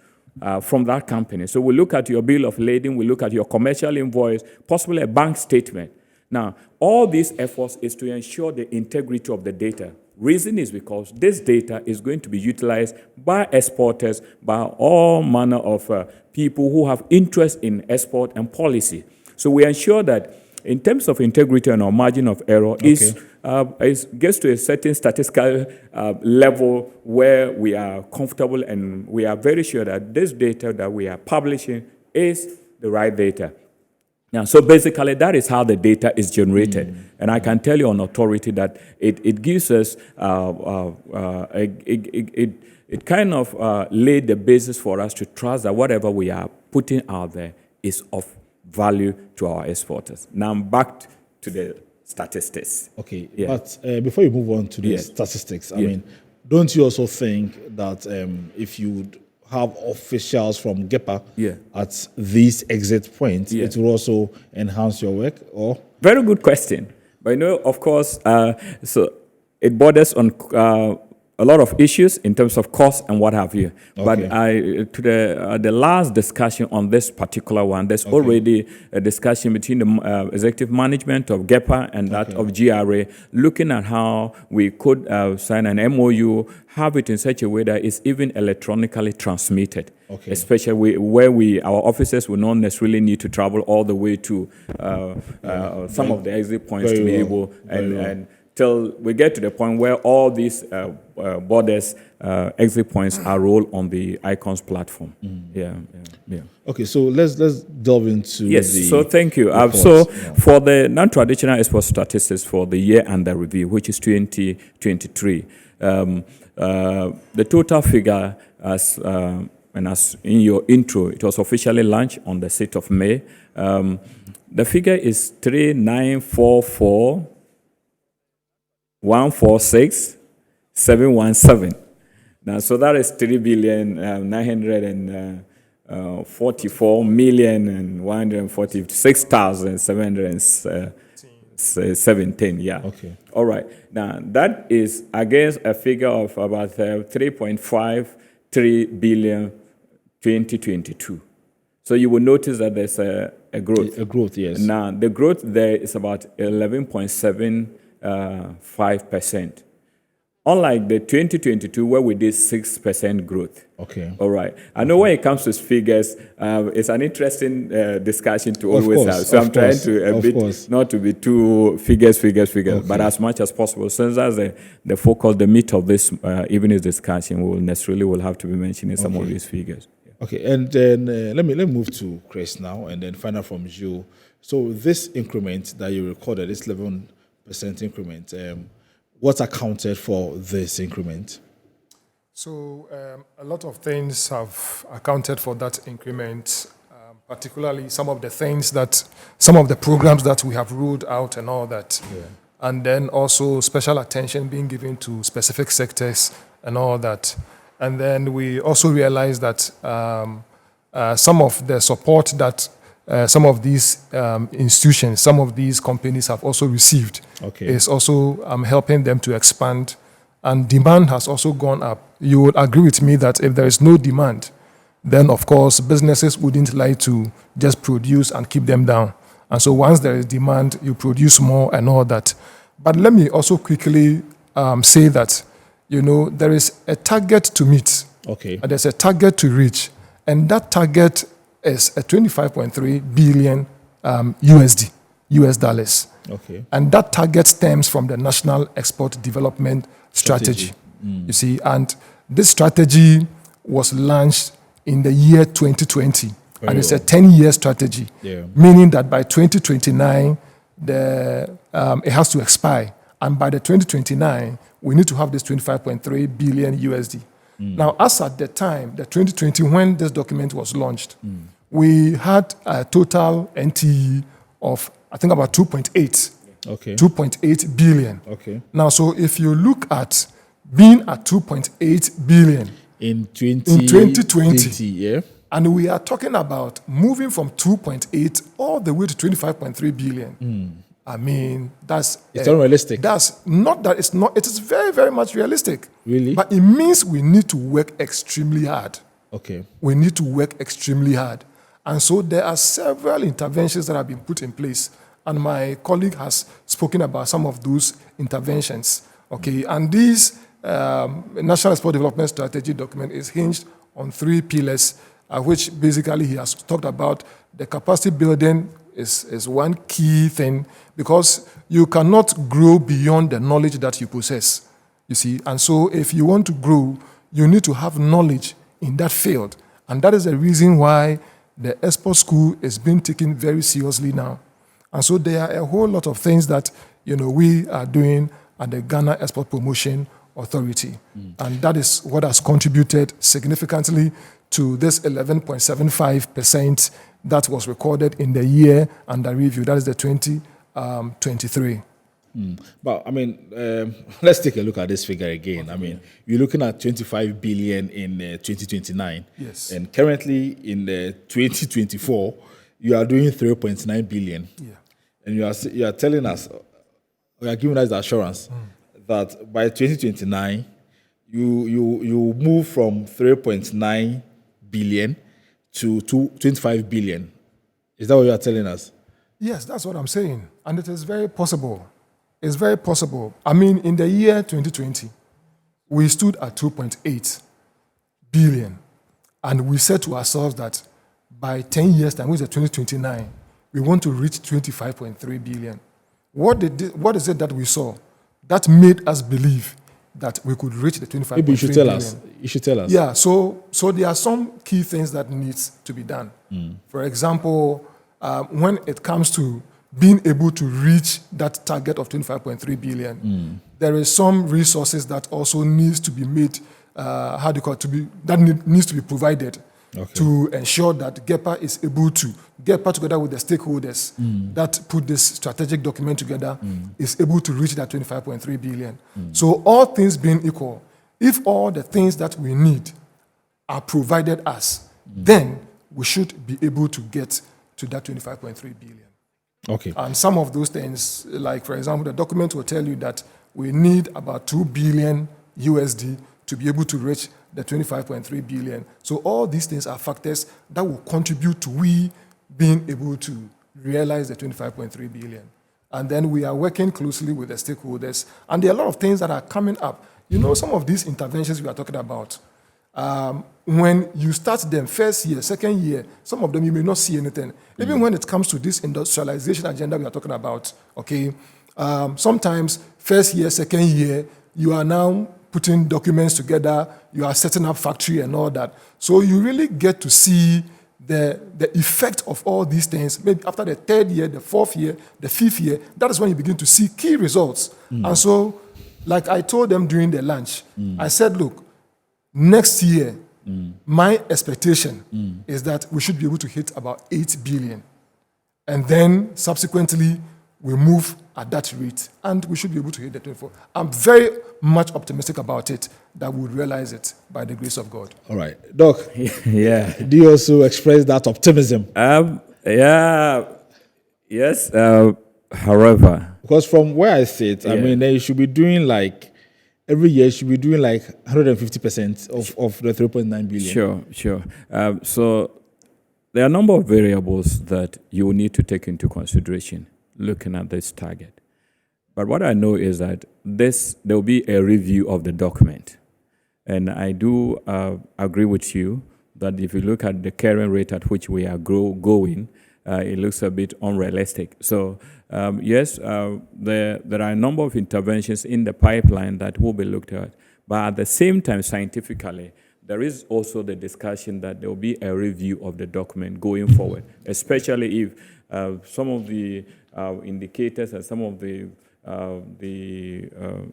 from that company. So we look at your bill of lading, we look at your commercial invoice, possibly a bank statement. Now, all these efforts is to ensure the integrity of the data. Reason is because this data is going to be utilized by exporters, by all manner of people who have interest in export and policy. So we ensure that in terms of integrity and our margin of error, it gets to a certain statistical level where we are comfortable and we are very sure that this data that we are publishing is the right data. Yeah, so basically that is how the data is generated. And I can tell you on authority that it gives us, it kind of laid the basis for us to trust that whatever we are putting out there is of value to our exporters. Now I'm back to the statistics. Okay, yeah. But before you move on to the statistics, I mean, don't you also think that if you have officials from GPHA at these exit points, it will also enhance your work? Or very good question. But you know, of course, so it borders on a lot of issues in terms of cost and what have you. Okay. But to the last discussion on this particular one, there's already a discussion between the executive management of GPHA and that of GRA, looking at how we could sign an MOU, have it in such a way that it's even electronically transmitted. Especially where our officers will not necessarily need to travel all the way to some of the exit points to be able and till we get to the point where all these borders, exit points are rolled on the ICONS platform. Okay, so let's delve into so thank you. So for the non-traditional export statistics for the year under review, which is 2023, the total figure as in your intro, it was officially launched on the 6th of May. The figure is 3,944,146,717. Now, so that is 3,944,146,717. Yeah. Okay. All right. Now, that is against a figure of about 3.53 billion 2022. So you will notice that there's a growth. A growth, yes. Now, the growth there is about 11.75%. Unlike the 2022, where we did 6% growth. Okay. All right. I know when it comes to figures, it's an interesting discussion to always have. So I'm trying to not to be too figures, but as much as possible. Since that's the focus, the meat of this evening's discussion, we will have to be mentioning some of these figures. Okay, and then let me move to Chris now, and then find out from you. So this increment that you recorded, this 11% increment, what accounted for this increment? So a lot of things have accounted for that increment, particularly some of the programs that we have rolled out and all that. Yeah. And then also special attention being given to specific sectors and all that. And then we also realized that some of the support that some of these institutions, some of these companies have also received is also helping them to expand. And demand has also gone up. You would agree with me that if there is no demand, then of course businesses wouldn't like to just produce and keep them down. And so once there is demand, you produce more and all that. But let me also quickly say that there is a target to meet. Okay. And there's a target to reach. And that target is a 25.3 billion US dollars. Okay. And that target stems from the National Export Development Strategy. You see, and this strategy was launched in the year 2020. And it's a 10-year strategy, meaning that by 2029, it has to expire. And by the 2029, we need to have this 25.3 billion USD. Now, as at the time, the 2020, when this document was launched, we had a total NTE of, I think, about 2.8. Okay. 2.8 billion. Okay. Now, so if you look at being at 2.8 billion in 2020, yeah, and we are talking about moving from 2.8 all the way to 25.3 billion. I mean, it's unrealistic. That's not that it's not. It is very, very much realistic. Really? But it means we need to work extremely hard. Okay. We need to work extremely hard. And so there are several interventions that have been put in place. And my colleague has spoken about some of those interventions. Okay. And this National Export Development Strategy document is hinged on 3 pillars, which basically he has talked about. The capacity building is one key thing, because you cannot grow beyond the knowledge that you possess, you see. And so if you want to grow, you need to have knowledge in that field. And that is the reason why the export school is being taken very seriously now. And so there are a whole lot of things that, we are doing at the Ghana Export Promotion Authority. And that is what has contributed significantly to this 11.75% that was recorded in the year under review. That is the 2023. But I mean, let's take a look at this figure again. Okay. I mean, you're looking at 25 billion in 2029. Yes. And currently in 2024, you are doing 3.9 billion. Yeah. And you are telling us, you are giving us the assurance that by 2029, you move from 3.9 billion to 25 billion. Is that what you are telling us? Yes, that's what I'm saying. And it is very possible. It's very possible. I mean, in the year 2020, we stood at 2.8 billion. And we said to ourselves that by 10 years' time, which is 2029, we want to reach 25.3 billion. What is it that we saw that made us believe that we could reach the 25.3 billion? Maybe you should tell us. You should tell us. Yeah, so there are some key things that needs to be done. For example, when it comes to being able to reach that target of 25.3 billion, there is some resources that also needs to be made, needs to be provided to ensure that GEPA is able to, GEPA together with the stakeholders that put this strategic document together, is able to reach that 25.3 billion. So all things being equal, if all the things that we need are provided us, then we should be able to get to that 25.3 billion. Okay. And some of those things, like for example, the document will tell you that we need about 2 billion USD to be able to reach the 25.3 billion. So all these things are factors that will contribute to we being able to realize the 25.3 billion. And then we are working closely with the stakeholders. And there are a lot of things that are coming up. Some of these interventions we are talking about, when you start them first year, second year, some of them you may not see anything. Even when it comes to this industrialization agenda we are talking about, sometimes first year, second year, you are now putting documents together, you are setting up factory and all that. So you really get to see the effect of all these things. Maybe after the third year, the fourth year, the fifth year, that is when you begin to see key results. And so, like I told them during the lunch, I said, look, next year, my expectation is that we should be able to hit about 8 billion. And then subsequently, we move at that rate, and we should be able to hit the 24. I'm very much optimistic about it, that we will realize it by the grace of God. All right. Doc, yeah. Do you also express that optimism? Yes. However, because from where I sit, I mean, they should be doing every year should be doing 150% of the 3.9 billion. Sure. So there are a number of variables that you will need to take into consideration looking at this target. But what I know is that there will be a review of the document. And I do agree with you that if you look at the current rate at which we are going, it looks a bit unrealistic. So yes, there are a number of interventions in the pipeline that will be looked at. But at the same time, scientifically, there is also the discussion that there will be a review of the document going forward, especially if some of the indicators and some of the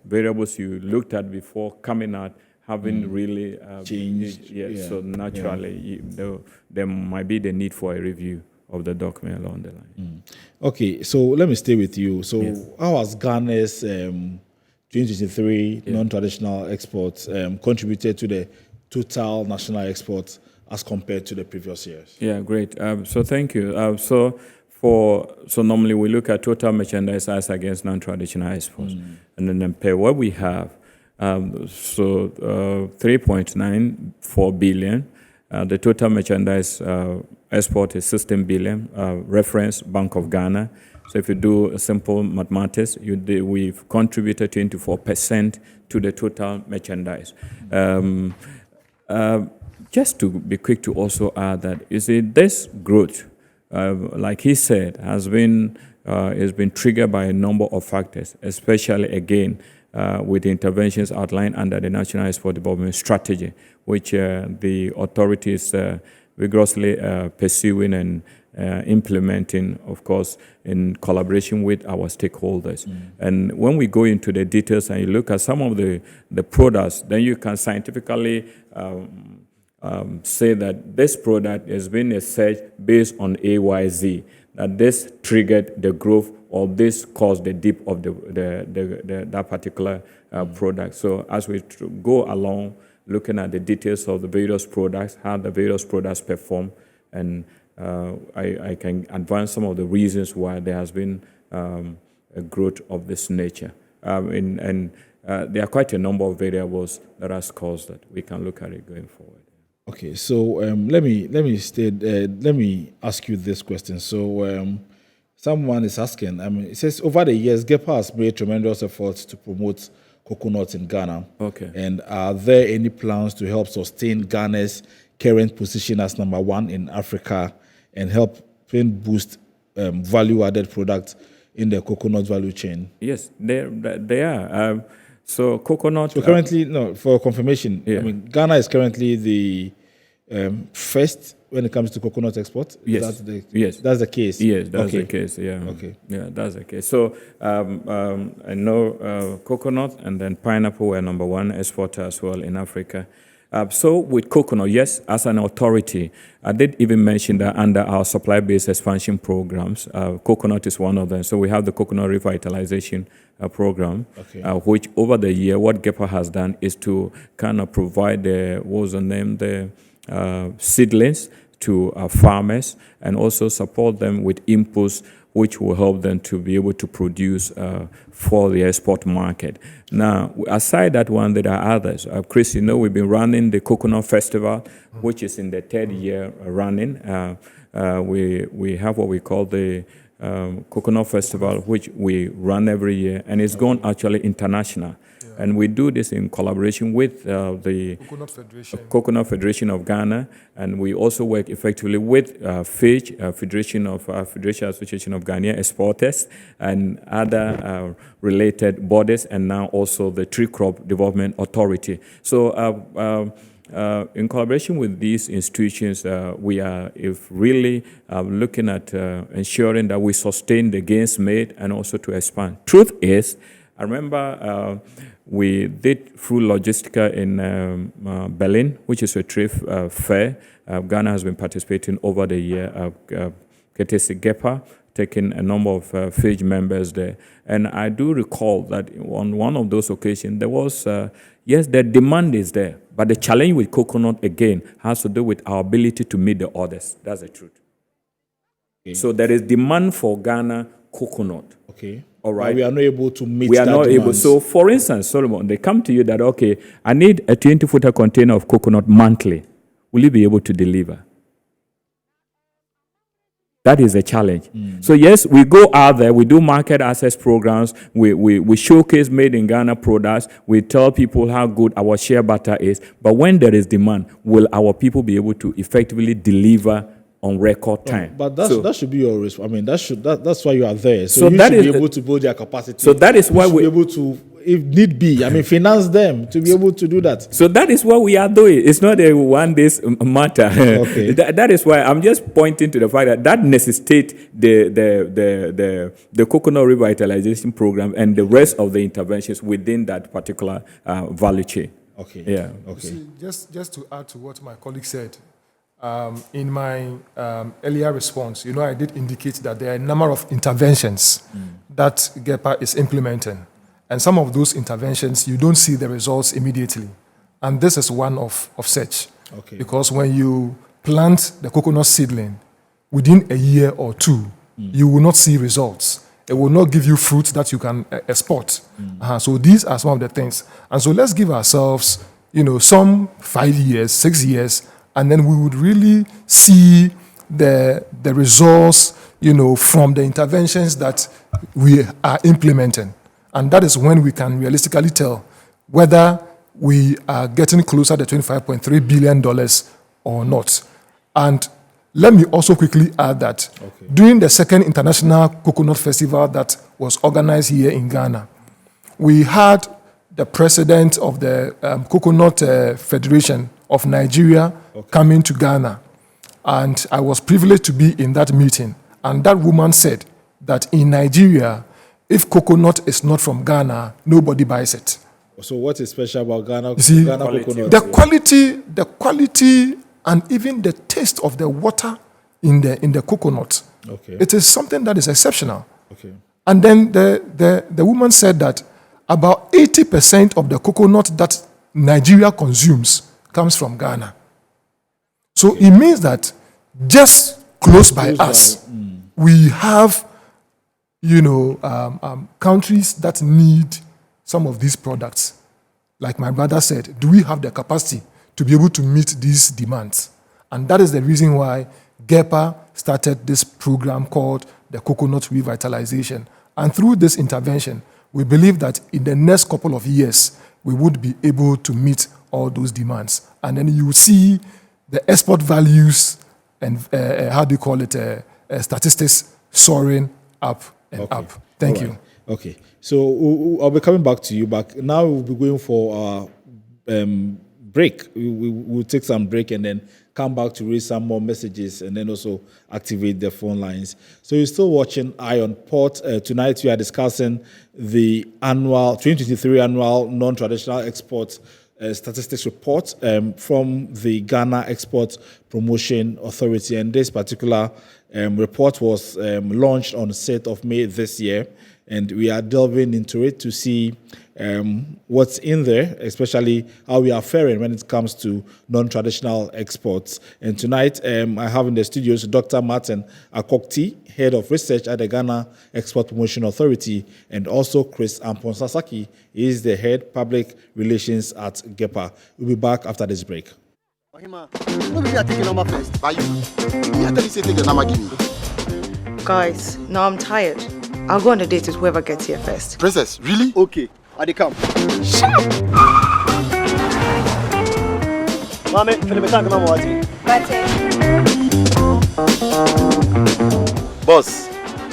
variables you looked at before coming out haven't really changed. So naturally, there might be the need for a review of the document along the line. Okay, so let me stay with you. So how has Ghana's 2023 non-traditional exports contributed to the total national exports as compared to the previous years? Yeah, great. So thank you. So normally we look at total merchandise as against non-traditional exports. And then per what we have, 3.94 billion. The total merchandise export is 16 billion, reference Bank of Ghana. So if you do simple mathematics, we've contributed 24% to the total merchandise. Just to be quick to also add that, you see, this growth, like he said, has been triggered by a number of factors, especially, again, with the interventions outlined under the National Export Development Strategy, which the authorities vigorously pursuing and implementing, of course, in collaboration with our stakeholders. And when we go into the details and you look at some of the products, then you can scientifically say that this product has been a search based on AYZ, that this triggered the growth or this caused the dip of that particular product. So as we go along, looking at the details of the various products, how the various products perform, and I can advance some of the reasons why there has been a growth of this nature. And there are quite a number of variables that has caused that. We can look at it going forward. Okay, so let me ask you this question. So someone is asking, it says over the years, GEPA has made tremendous efforts to promote coconut in Ghana. Okay. And are there any plans to help sustain Ghana's current position as #1 in Africa and help boost value-added products in the coconut value chain? Yes, they are. So coconut... So currently, no, for confirmation, I mean, Ghana is currently the first when it comes to coconut export? Yes. That's the case? Yes, that's the case, yeah. Okay. Yeah, that's the case. So I know coconut and then pineapple were #1 exporter as well in Africa. So with coconut, yes, as an authority, I did even mention that under our supply-based expansion programs, coconut is one of them. So we have the coconut revitalization program, which over the year, what GEPA has done is to kind of provide the seedlings to farmers and also support them with inputs which will help them to be able to produce for the export market. Now, aside that one, there are others. Chris, you know, we've been running the Coconut Festival, which is in the 3rd year running. We have what we call the Coconut Festival, which we run every year, and it's gone actually international. And we do this in collaboration with the Coconut Federation of Ghana, and we also work effectively with FAGE, Federation Association of Ghanaian Exporters, and other related bodies, and now also the Tree Crop Development Authority. So in collaboration with these institutions, we are really looking at ensuring that we sustain the gains made and also to expand. Truth is, I remember we did through Logistica in Berlin, which is a trade fair. Ghana has been participating over the year. Courtesy GEPA, taking a number of FAGE members there. And I do recall that on one of those occasions, there was, yes, the demand is there, but the challenge with coconut, again, has to do with our ability to meet the orders. That's the truth. Okay. So there is demand for Ghana coconut. Okay. All right. But we are not able to meet that. We are not able. So, for instance, Solomon, they come to you that, okay, I need a 20-footer container of coconut monthly. Will you be able to deliver? That is a challenge. So, yes, we go out there, we do market access programs, we showcase made in Ghana products, we tell people how good our shea butter is, but when there is demand, will our people be able to effectively deliver on record time? But that should be your risk. I mean, that's why you are there. So you should be able to build their capacity. So that is why we should be able to, if need be, I mean, finance them to be able to do that. So that is what we are doing. It's not a one day's matter. Okay. That is why I'm just pointing to the fact that necessitates the coconut revitalization program and the rest of the interventions within that particular value chain. Okay. Yeah. Okay. See, just to add to what my colleague said. In my earlier response, you know, I did indicate that there are a number of interventions that GEPA is implementing. And some of those interventions, you don't see the results immediately. And this is one of such. Okay. Because when you plant the coconut seedling, within a year or two, you will not see results. It will not give you fruit that you can export. So these are some of the things. And so let's give ourselves, you know, some 5 years, 6 years, and then we would really see the results, you know, from the interventions that we are implementing. And that is when we can realistically tell whether we are getting closer to $25.3 billion or not. And let me also quickly add that during the 2nd International Coconut Festival that was organized here in Ghana, we had the president of the Coconut Federation of Nigeria coming to Ghana. And I was privileged to be in that meeting. And that woman said that in Nigeria, if coconut is not from Ghana, nobody buys it. So what is special about Ghana? You see, Ghana coconut? The quality, and even the taste of the water in the coconut. Okay. It is something that is exceptional. Okay. And then the woman said that about 80% of the coconut that Nigeria consumes comes from Ghana. So it means that just close by us, we have, countries that need some of these products. Like my brother said, do we have the capacity to be able to meet these demands? And that is the reason why GPHA started this program called the Coconut Revitalization. And through this intervention, we believe that in the next couple of years, we would be able to meet all those demands. And then you see the export values and, statistics soaring up and up. Thank you. Okay. So I'll be coming back to you, but now we'll be going for our break. We'll take some break and then come back to read some more messages and then also activate the phone lines. So you're still watching Eye on Port. Tonight we are discussing the 2023 annual non-traditional exports statistics report from the Ghana Export Promotion Authority. And this particular report was launched on the 6th of May this year. And we are delving into it to see what's in there, especially how we are faring when it comes to non-traditional exports. And tonight, I have in the studios Dr. Martin Akokti, Head of Research at the Ghana Export Promotion Authority, and also Chris Amponsasaki, he is the Head Public Relations at GPHA. We'll be back after this break. Guys, now I'm tired. I'll go on a date with whoever gets here first. Princess, really? Okay, I dey come. Shut up! Mame, feel me talking about Boss,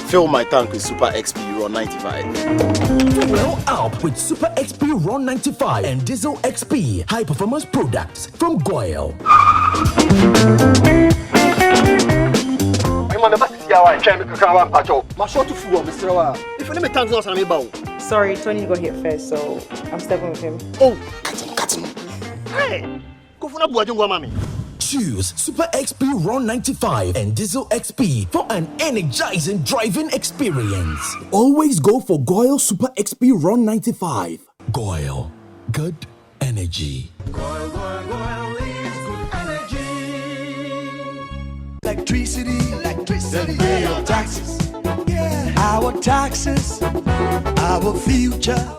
fill my tank with Super XP Ron 95. Well up with Super XP Ron 95 and Diesel XP high performance products from Goil. Sorry, Tony got here first, so I'm stepping with him. Oh, cut him. Hey, go for mommy. Choose Super XP Ron 95 and Diesel XP for an energizing driving experience. Always go for Goil Super XP Ron 95. Goil, good energy. Goil is good energy. Electricity. Then pay your taxes. Yeah. Our taxes, our future.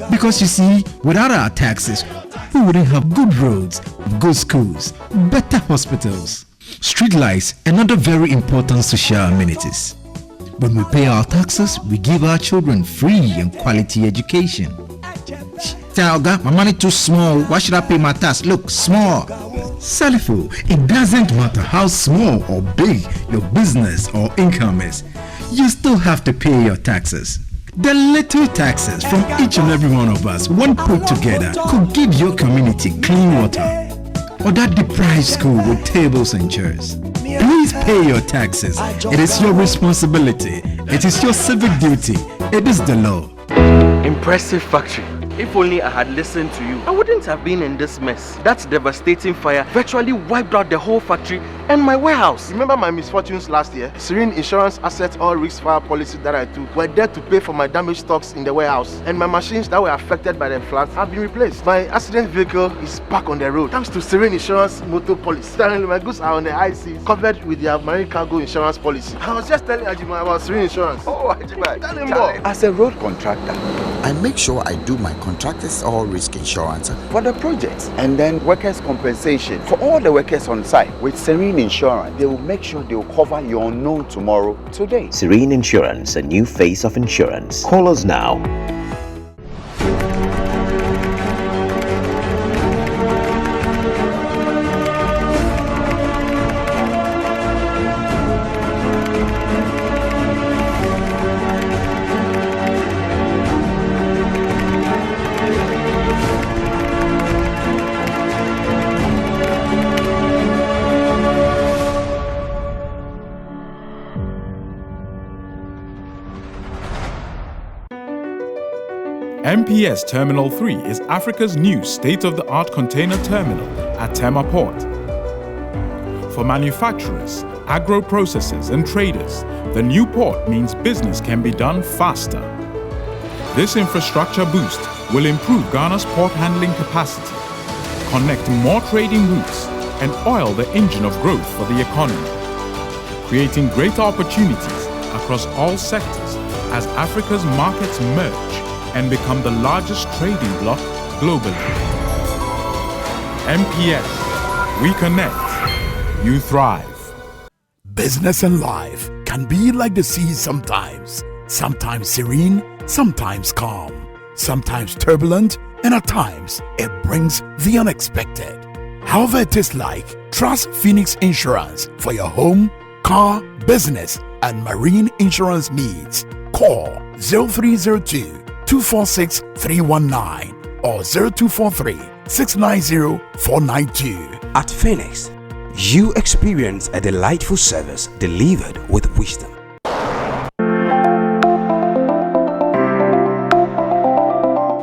Because you see, without our taxes, we wouldn't have good roads, good schools, better hospitals, street lights, and other very important social amenities. When we pay our taxes, we give our children free and quality education. Talga, my money too small. Why should I pay my tax? Look, small. Salifo, it doesn't matter how small or big your business or income is, you still have to pay your taxes. The little taxes from each and every one of us, when put together, could give your community clean water or that deprived school with tables and chairs. Please pay your taxes. It is your responsibility. It is your civic duty. It is the law. Impressive factory. If only I had listened to you, I wouldn't have been in this mess. That devastating fire virtually wiped out the whole factory and my warehouse. Remember my misfortunes last year? Serene Insurance Asset All Risk Fire policy that I took were there to pay for my damaged stocks in the warehouse, and my machines that were affected by the floods have been replaced. My accident vehicle is back on the road thanks to Serene Insurance motor policy. Currently, my goods are on the high seas covered with their marine cargo insurance policy. I was just telling Ajima about Serene Insurance. Oh, Ajima, tell him more. As a road contractor, I make sure I do my contractors all risk insurance for the projects and then workers' compensation for all the workers on site. With Serene Insurance, they will make sure they will cover your unknown tomorrow today. Serene Insurance, a new face of insurance. Call us now. MPS Terminal 3 is Africa's new state-of-the-art container terminal at Tema Port. For manufacturers, agro-processors and traders, the new port means business can be done faster. This infrastructure boost will improve Ghana's port handling capacity, connect more trading routes, and oil the engine of growth for the economy, creating greater opportunities across all sectors as Africa's markets merge and become the largest trading bloc globally. MPS, we connect, you thrive. Business and life can be like the sea sometimes. Sometimes serene, sometimes calm, sometimes turbulent, and at times it brings the unexpected. However it is like, trust Phoenix Insurance for your home, car, business, and marine insurance needs. Call 0302-246-319 or 0243-690-492. At Phoenix, you experience a delightful service delivered with wisdom.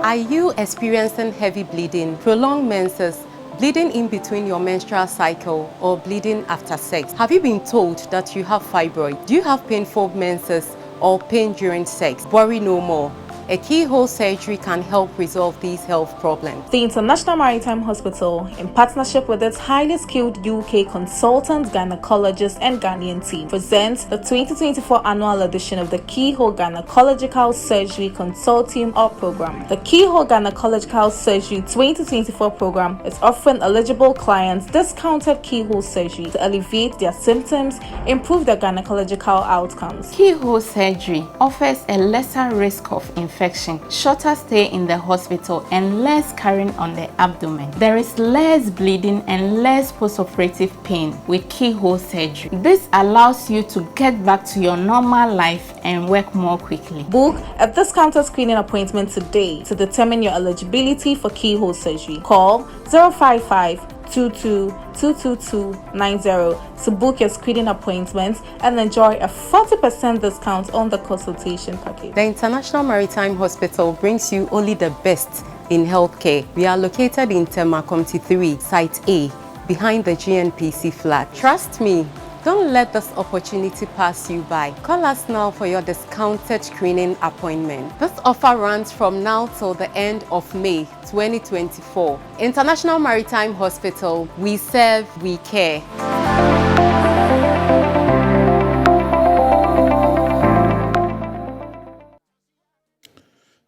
Are you experiencing heavy bleeding, prolonged menses, bleeding in between your menstrual cycle, or bleeding after sex? Have you been told that you have fibroid? Do you have painful menses or pain during sex? Worry no more. A keyhole surgery can help resolve these health problems. The International Maritime Hospital, in partnership with its highly skilled UK consultant, gynecologist and Ghanaian team, presents the 2024 annual edition of the Keyhole Gynecological Surgery Consortium or Program. The Keyhole Gynecological Surgery 2024 program is offering eligible clients discounted keyhole surgery to alleviate their symptoms, improve their gynecological outcomes. Keyhole surgery offers a lesser risk of infection, shorter stay in the hospital, and less carrying on the abdomen. There is less bleeding and less postoperative pain with keyhole surgery. This allows you to get back to your normal life and work more quickly. Book a discounted screening appointment today to determine your eligibility for keyhole surgery. Call 055-22-222-90 to book your screening appointment and enjoy a 40% discount on the consultation package. The International Maritime Hospital brings you only the best in healthcare. We are located in Tema, Committee 3, Site A, behind the GNPC flag. Trust me, don't let this opportunity pass you by. Call us now for your discounted screening appointment. This offer runs from now till the end of May 2024. International Maritime Hospital, we serve, we care.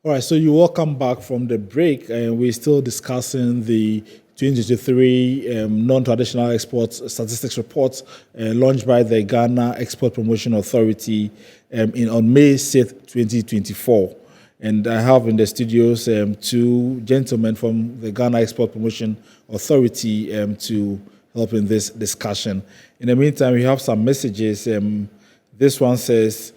All right, so you're welcome back from the break, and we're still discussing the 2023 non-traditional exports statistics reports launched by the Ghana Export Promotion Authority on May 6th, 2024. And I have in the studios two gentlemen from the Ghana Export Promotion Authority to help in this discussion. In the meantime, we have some messages. This one says,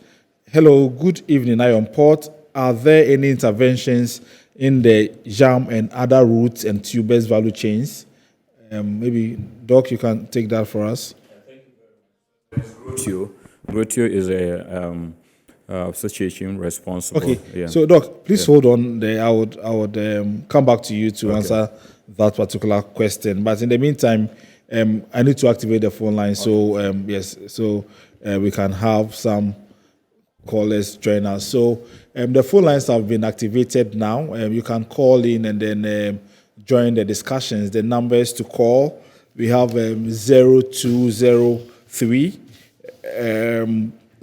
hello, good evening, Iron Port. Are there any interventions in the jam and other roots and tubers value chains? Maybe, Doc, you can take that for us. Rotio is a association responsible. Okay, yeah. So Doc, please hold on there. I would come back to you to answer that particular question. But in the meantime, I need to activate the phone line. So yes, so we can have some callers join us. So the phone lines have been activated now. You can call in and then join the discussions. The numbers to call, we have 0203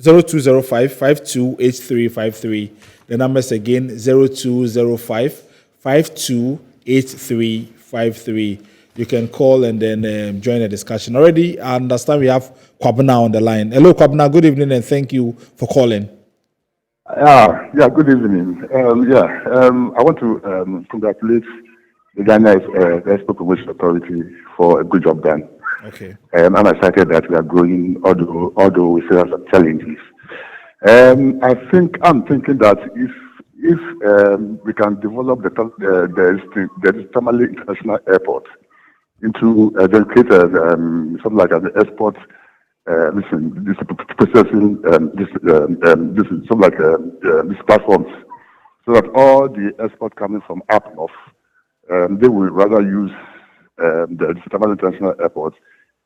0205 528353. The numbers again 0205 528353. You can call and then join the discussion. Already, I understand we have Kwabena on the line. Hello, Kwabena. Good evening, and thank you for calling. Yeah, good evening. I want to congratulate the Ghana Export Promotion Authority for a good job done. Okay. I'm excited that we are growing, although we still have some challenges. I'm thinking that if we can develop the Tamale International Airport into then create something like an export. This processing, this is something like these platforms so that all the exports coming from up north, they will rather use the Tamale International Airport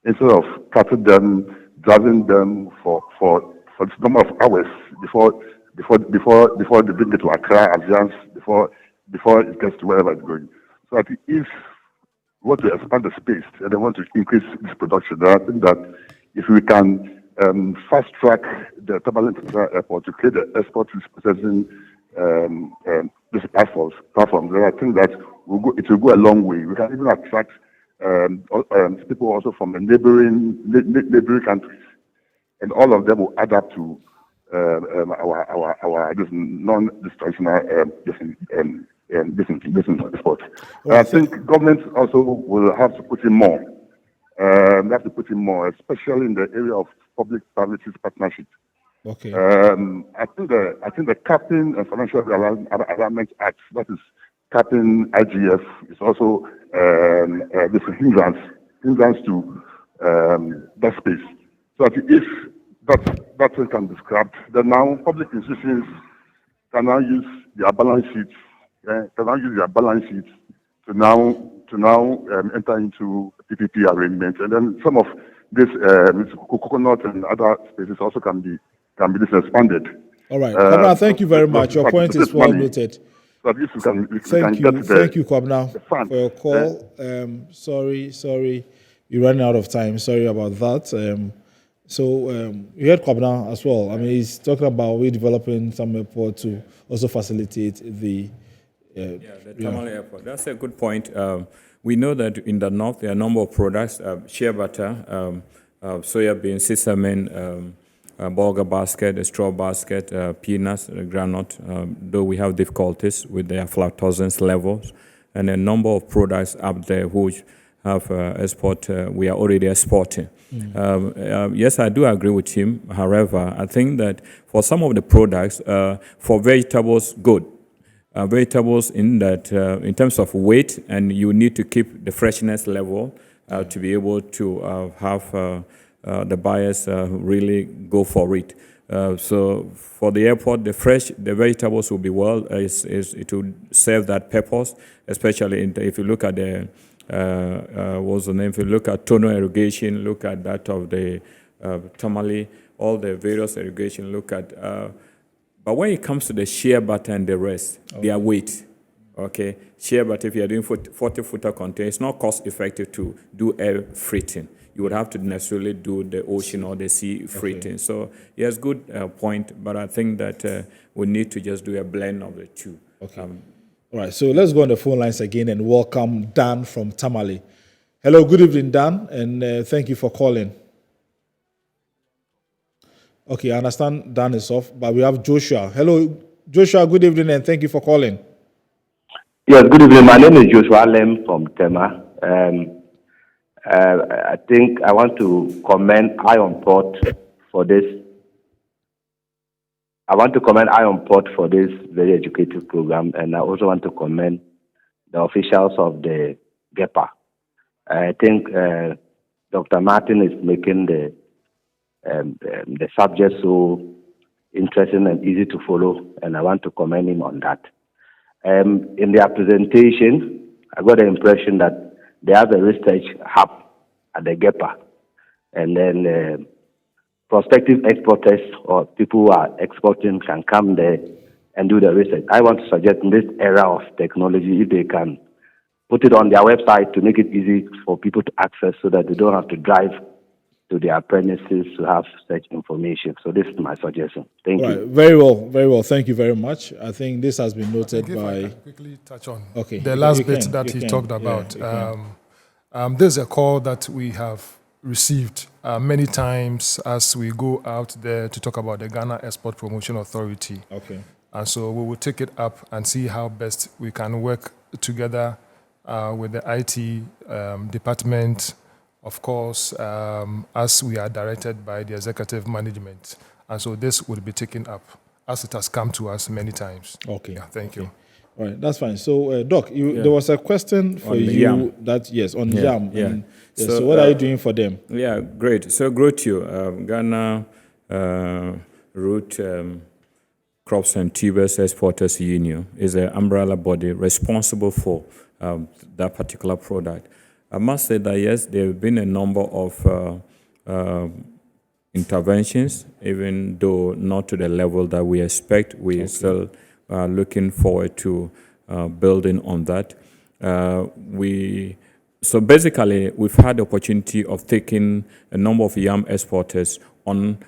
instead of cutting them, driving them for this number of hours before they bring it to Accra, Alliance, before it gets to wherever it's going. So I think if we want to expand the space and they want to increase this production, then I think that if we can fast track the Tamale International Airport to create the export processing these platforms, then I think that it will go a long way. We can even attract people also from the neighboring countries, and all of them will add up to our this non-traditional business export. I think government also will have to put in more. They have to put in more, especially in the area of public-private partnership. Okay. I think the Capping and Financial Alignment Act, that is capping IGF, is also this hindrance to that space. So I think if that thing can be scrapped, then now public institutions can now use their balance sheets. To now enter into PPP arrangements, and then some of this coconut and other spaces also can be expanded. All right, thank you very much. Your point is well noted. So at least thank you, Kwabna, for your call. Sorry, you're running out of time. Sorry about that. You heard Kwabna as well. I mean, he's talking about redeveloping some airport to also facilitate the Tamale Airport. That's a good point. We know that in the north there are a number of products: shea butter, soya bean, sesame, bulgur basket, straw basket, peanuts, groundnut. Though we have difficulties with their aflatoxins levels, and a number of products up there which have export. We are already exporting. Yes, I do agree with him. However, I think that for some of the products, for vegetables, good. Vegetables in that in terms of weight, and you need to keep the freshness level to be able to have the buyers really go for it. So for the airport, the vegetables will be it will serve that purpose, especially if you look at the what's the name? If you look at Tono irrigation, look at that of the Tamale, all the various irrigation, look at. But when it comes to the shea butter and the rest, their weight, okay? Shea butter, if you're doing 40-footer container, it's not cost effective to do air freighting. You would have to necessarily do the ocean or the sea freighting. Okay. So, yes, good point, but I think that we need to just do a blend of the two. Okay. All right, so let's go on the phone lines again and welcome Dan from Tamale. Hello, good evening, Dan, and thank you for calling. Okay, I understand Dan is off, but we have Joshua. Hello, Joshua, good evening, and thank you for calling. Yes, good evening. My name is Joshua Lem from Tema. I think I want to commend Iron Port for this. I want to commend Iron Port for this very educative program, and I also want to commend the officials of the GPHA. I think Dr. Martin is making the subject so interesting and easy to follow, and I want to commend him on that. In their presentation, I got the impression that they have a research hub at the GPHA, and then prospective exporters or people who are exporting can come there and do the research. I want to suggest in this era of technology, if they can put it on their website to make it easy for people to access so that they don't have to drive to their premises to have such information. So this is my suggestion. Thank you. Very well. Thank you very much. I think this has been noted by... I can quickly touch on the last bit that he talked about. There's a call that we have received many times as we go out there to talk about the Ghana Export Promotion Authority. Okay. And so we will take it up and see how best we can work together with the IT department, of course, as we are directed by the executive management. And so this will be taken up as it has come to us many times. Okay. Yeah, thank you. All right, that's fine. So, Doc, there was a question for you on YAM. Yeah. So what are you doing for them? Yeah, great. So, GrowTo, Ghana Route Crops and Tubers Exporters Union is an umbrella body responsible for that particular product. I must say that yes, there have been a number of interventions, even though not to the level that we expect. We are still looking forward to building on that. So basically, we've had the opportunity of taking a number of yam exporters on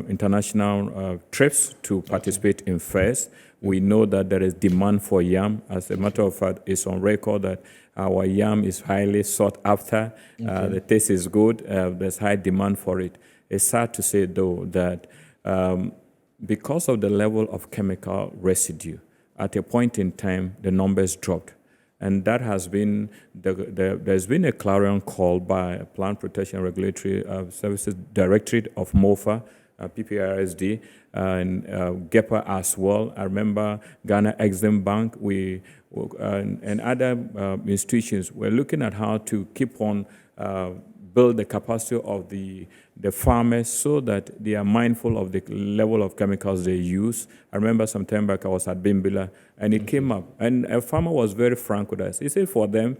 international trips to participate in fairs. We know that there is demand for yam. As a matter of fact, it's on record that our yam is highly sought after. The taste is good. There's high demand for it. It's sad to say, though, that because of the level of chemical residue, at a point in time, the numbers dropped. And that has been, there's been a clarion call by Plant Protection Regulatory Services Directorate of MOFA, PPRSD, and GEPA as well. I remember Ghana Exim Bank and other institutions were looking at how to keep on build the capacity of the farmers so that they are mindful of the level of chemicals they use. I remember some time back I was at Bimbila and it came up and a farmer was very frank with us. He said for them,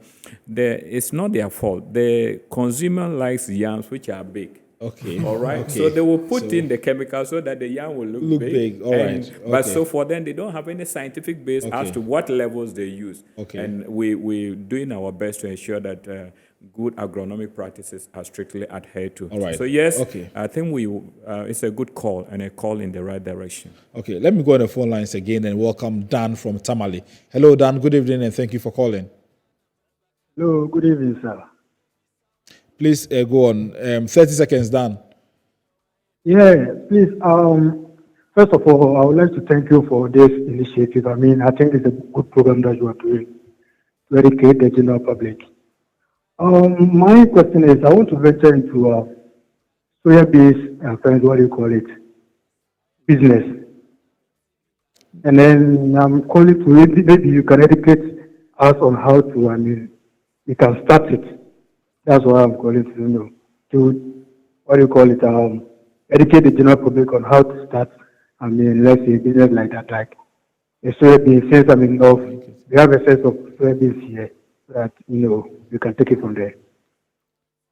it's not their fault. The consumer likes yams which are big. Okay. All right. Okay. So they will put in the chemicals so that the yam will look big. All right. But so for them, they don't have any scientific base as to what levels they use. Okay. And we're doing our best to ensure that good agronomic practices are strictly adhered to. All right. So yes, okay. I think it's a good call and a call in the right direction. Okay, let me go on the phone lines again and welcome Dan from Tamale. Hello, Dan. Good evening and thank you for calling. Hello, good evening, sir. Please go on. 30 seconds, Dan. Yeah, please. First of all, I would like to thank you for this initiative. I mean, I think it's a good program that you are doing to educate the general public. My question is, I want to venture into soya-based, what do you call it, business. And then I'm calling to maybe you can educate us on how to, I mean, we can start it. That's what I'm calling to know. To, what do you call it, educate the general public on how to start, I mean, let's say business like that, like a soybean, since I mean, we have a sense of soybeans here, that, you know, you can take it from there.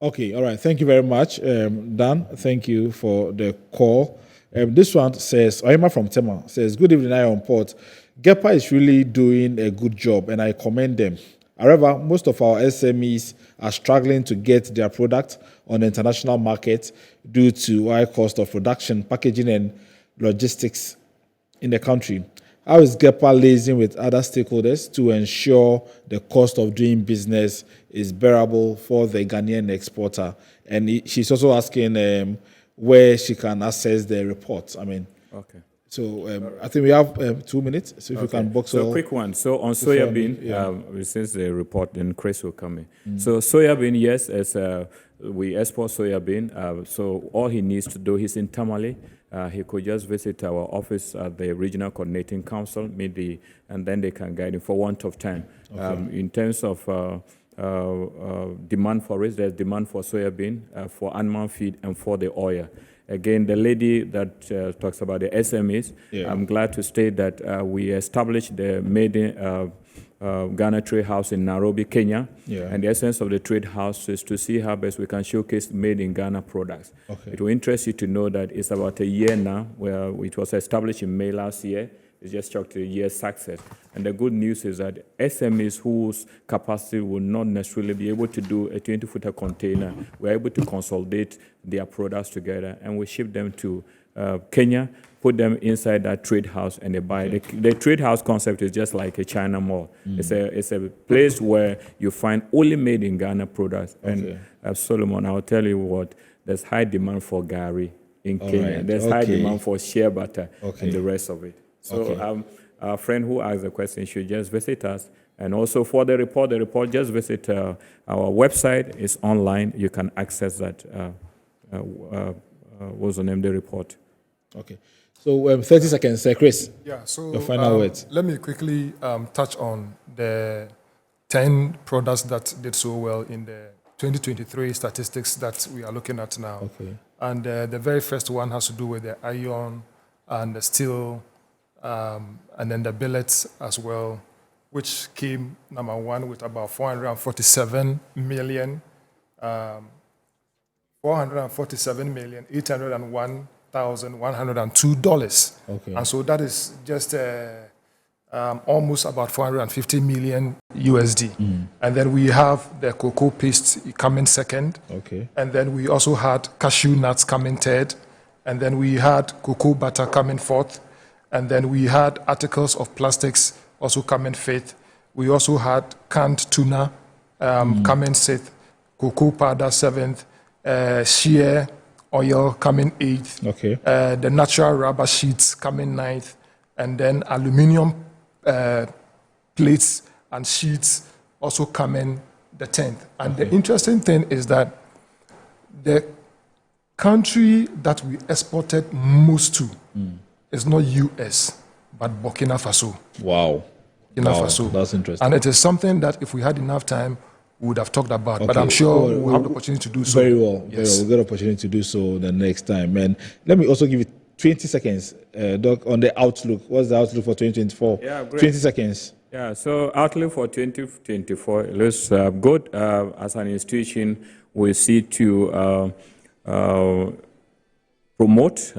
Okay, all right. Thank you very much, Dan. Thank you for the call. This one says, Oyema from Tema says, good evening, I on port. GEPA is really doing a good job and I commend them. However, most of our SMEs are struggling to get their product on the international market due to high cost of production, packaging, and logistics in the country. How is GEPA liaising with other stakeholders to ensure the cost of doing business is bearable for the Ghanaian exporter? And she's also asking where she can access the reports. I mean, okay. So I think we have 2 minutes. So if you can box so quick one. So on soybean, since the report, then Chris will come in. So soybean, yes, as we export soybean. So all he needs to do, he's in Tamale. He could just visit our office at the Regional Coordinating Council, and then they can guide him for want of time. Okay. In terms of demand for it, there's demand for soybean, for animal feed, and for the oil. Again, the lady that talks about the SMEs, I'm glad to state that we established the Made in Ghana Trade House in Nairobi, Kenya. And the essence of the trade house is to see how best we can showcase made in Ghana products. Okay. It will interest you to know that it's about a year now, where it was established in May last year. It's just struck to a year's success. And the good news is that SMEs whose capacity will not necessarily be able to do a 20-footer container, we're able to consolidate their products together, and we ship them to Kenya, put them inside that trade house, and they buy. The trade house concept is just like a China mall. It's a place where you find only made in Ghana products. And Solomon, I'll tell you what, there's high demand for gari in Kenya. Right. There's high demand for shea butter and the rest of it. So our friend who asked the question should just visit us. And also for the report, just visit our website. It's online. You can access that. What's the name of the report? Okay. So 30 seconds, Chris. Yeah, so your final words. Let me quickly touch on the 10 products that did so well in the 2023 statistics that we are looking at now. Okay. And the very first one has to do with the iron and the steel, and then the billets as well, which came number one with about 447 million, 447,801,102 dollars. Okay. And so that is just almost about 450 million USD. And then we have the cocoa paste coming second. Okay. And then we also had cashew nuts coming third. And then we had cocoa butter coming fourth. And then we had articles of plastics also coming fifth. We also had canned tuna coming sixth, cocoa powder seventh, shea oil coming eighth, okay. The natural rubber sheets coming ninth, and then aluminium plates and sheets also coming the 10th. And the interesting thing is that the country that we exported most to is not US, but Burkina Faso. Wow. Burkina Faso. That's interesting. And it is something that if we had enough time, we would have talked about. Okay. But I'm sure we'll have the opportunity to do so. Very well. Yes. Very well. We'll get the opportunity to do so the next time. And let me also give you 20 seconds, Doc, on the outlook. What's the outlook for 2024? Yeah, great. 20 seconds. Yeah, so outlook for 2024 looks good. As an institution, we see to promote,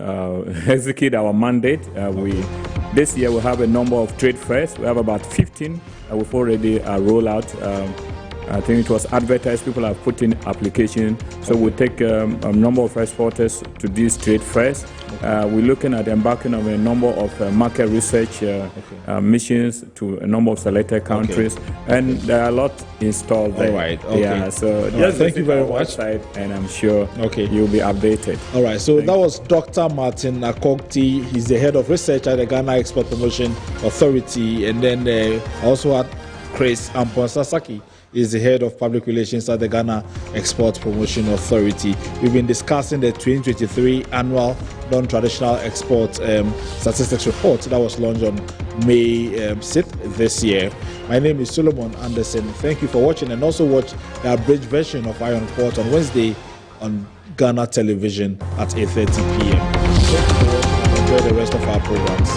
execute our mandate. This year we have a number of trade fairs. We have about 15. We've already rolled out. I think it was advertised. People have put in application. So we take a number of exporters to these trade fairs. We're looking at embarking on a number of market research missions to a number of selected countries, and there are a lot installed there. All right. Okay. Yeah. So just thank you very much. Website, and I'm sure you'll be updated. All right. So that was Dr. Martin Akokti. He's the head of research at the Ghana Export Promotion Authority, and then also had Chris Amponsasaki is the head of public relations at the Ghana Export Promotion Authority. We've been discussing the 2023 annual non-traditional export statistics report that was launched on May 6th this year. My name is Solomon Anderson. Thank you for watching, and also watch the abridged version of Iron Report on Wednesday on Ghana Television at 8:30 p.m. Enjoy the rest of our programs.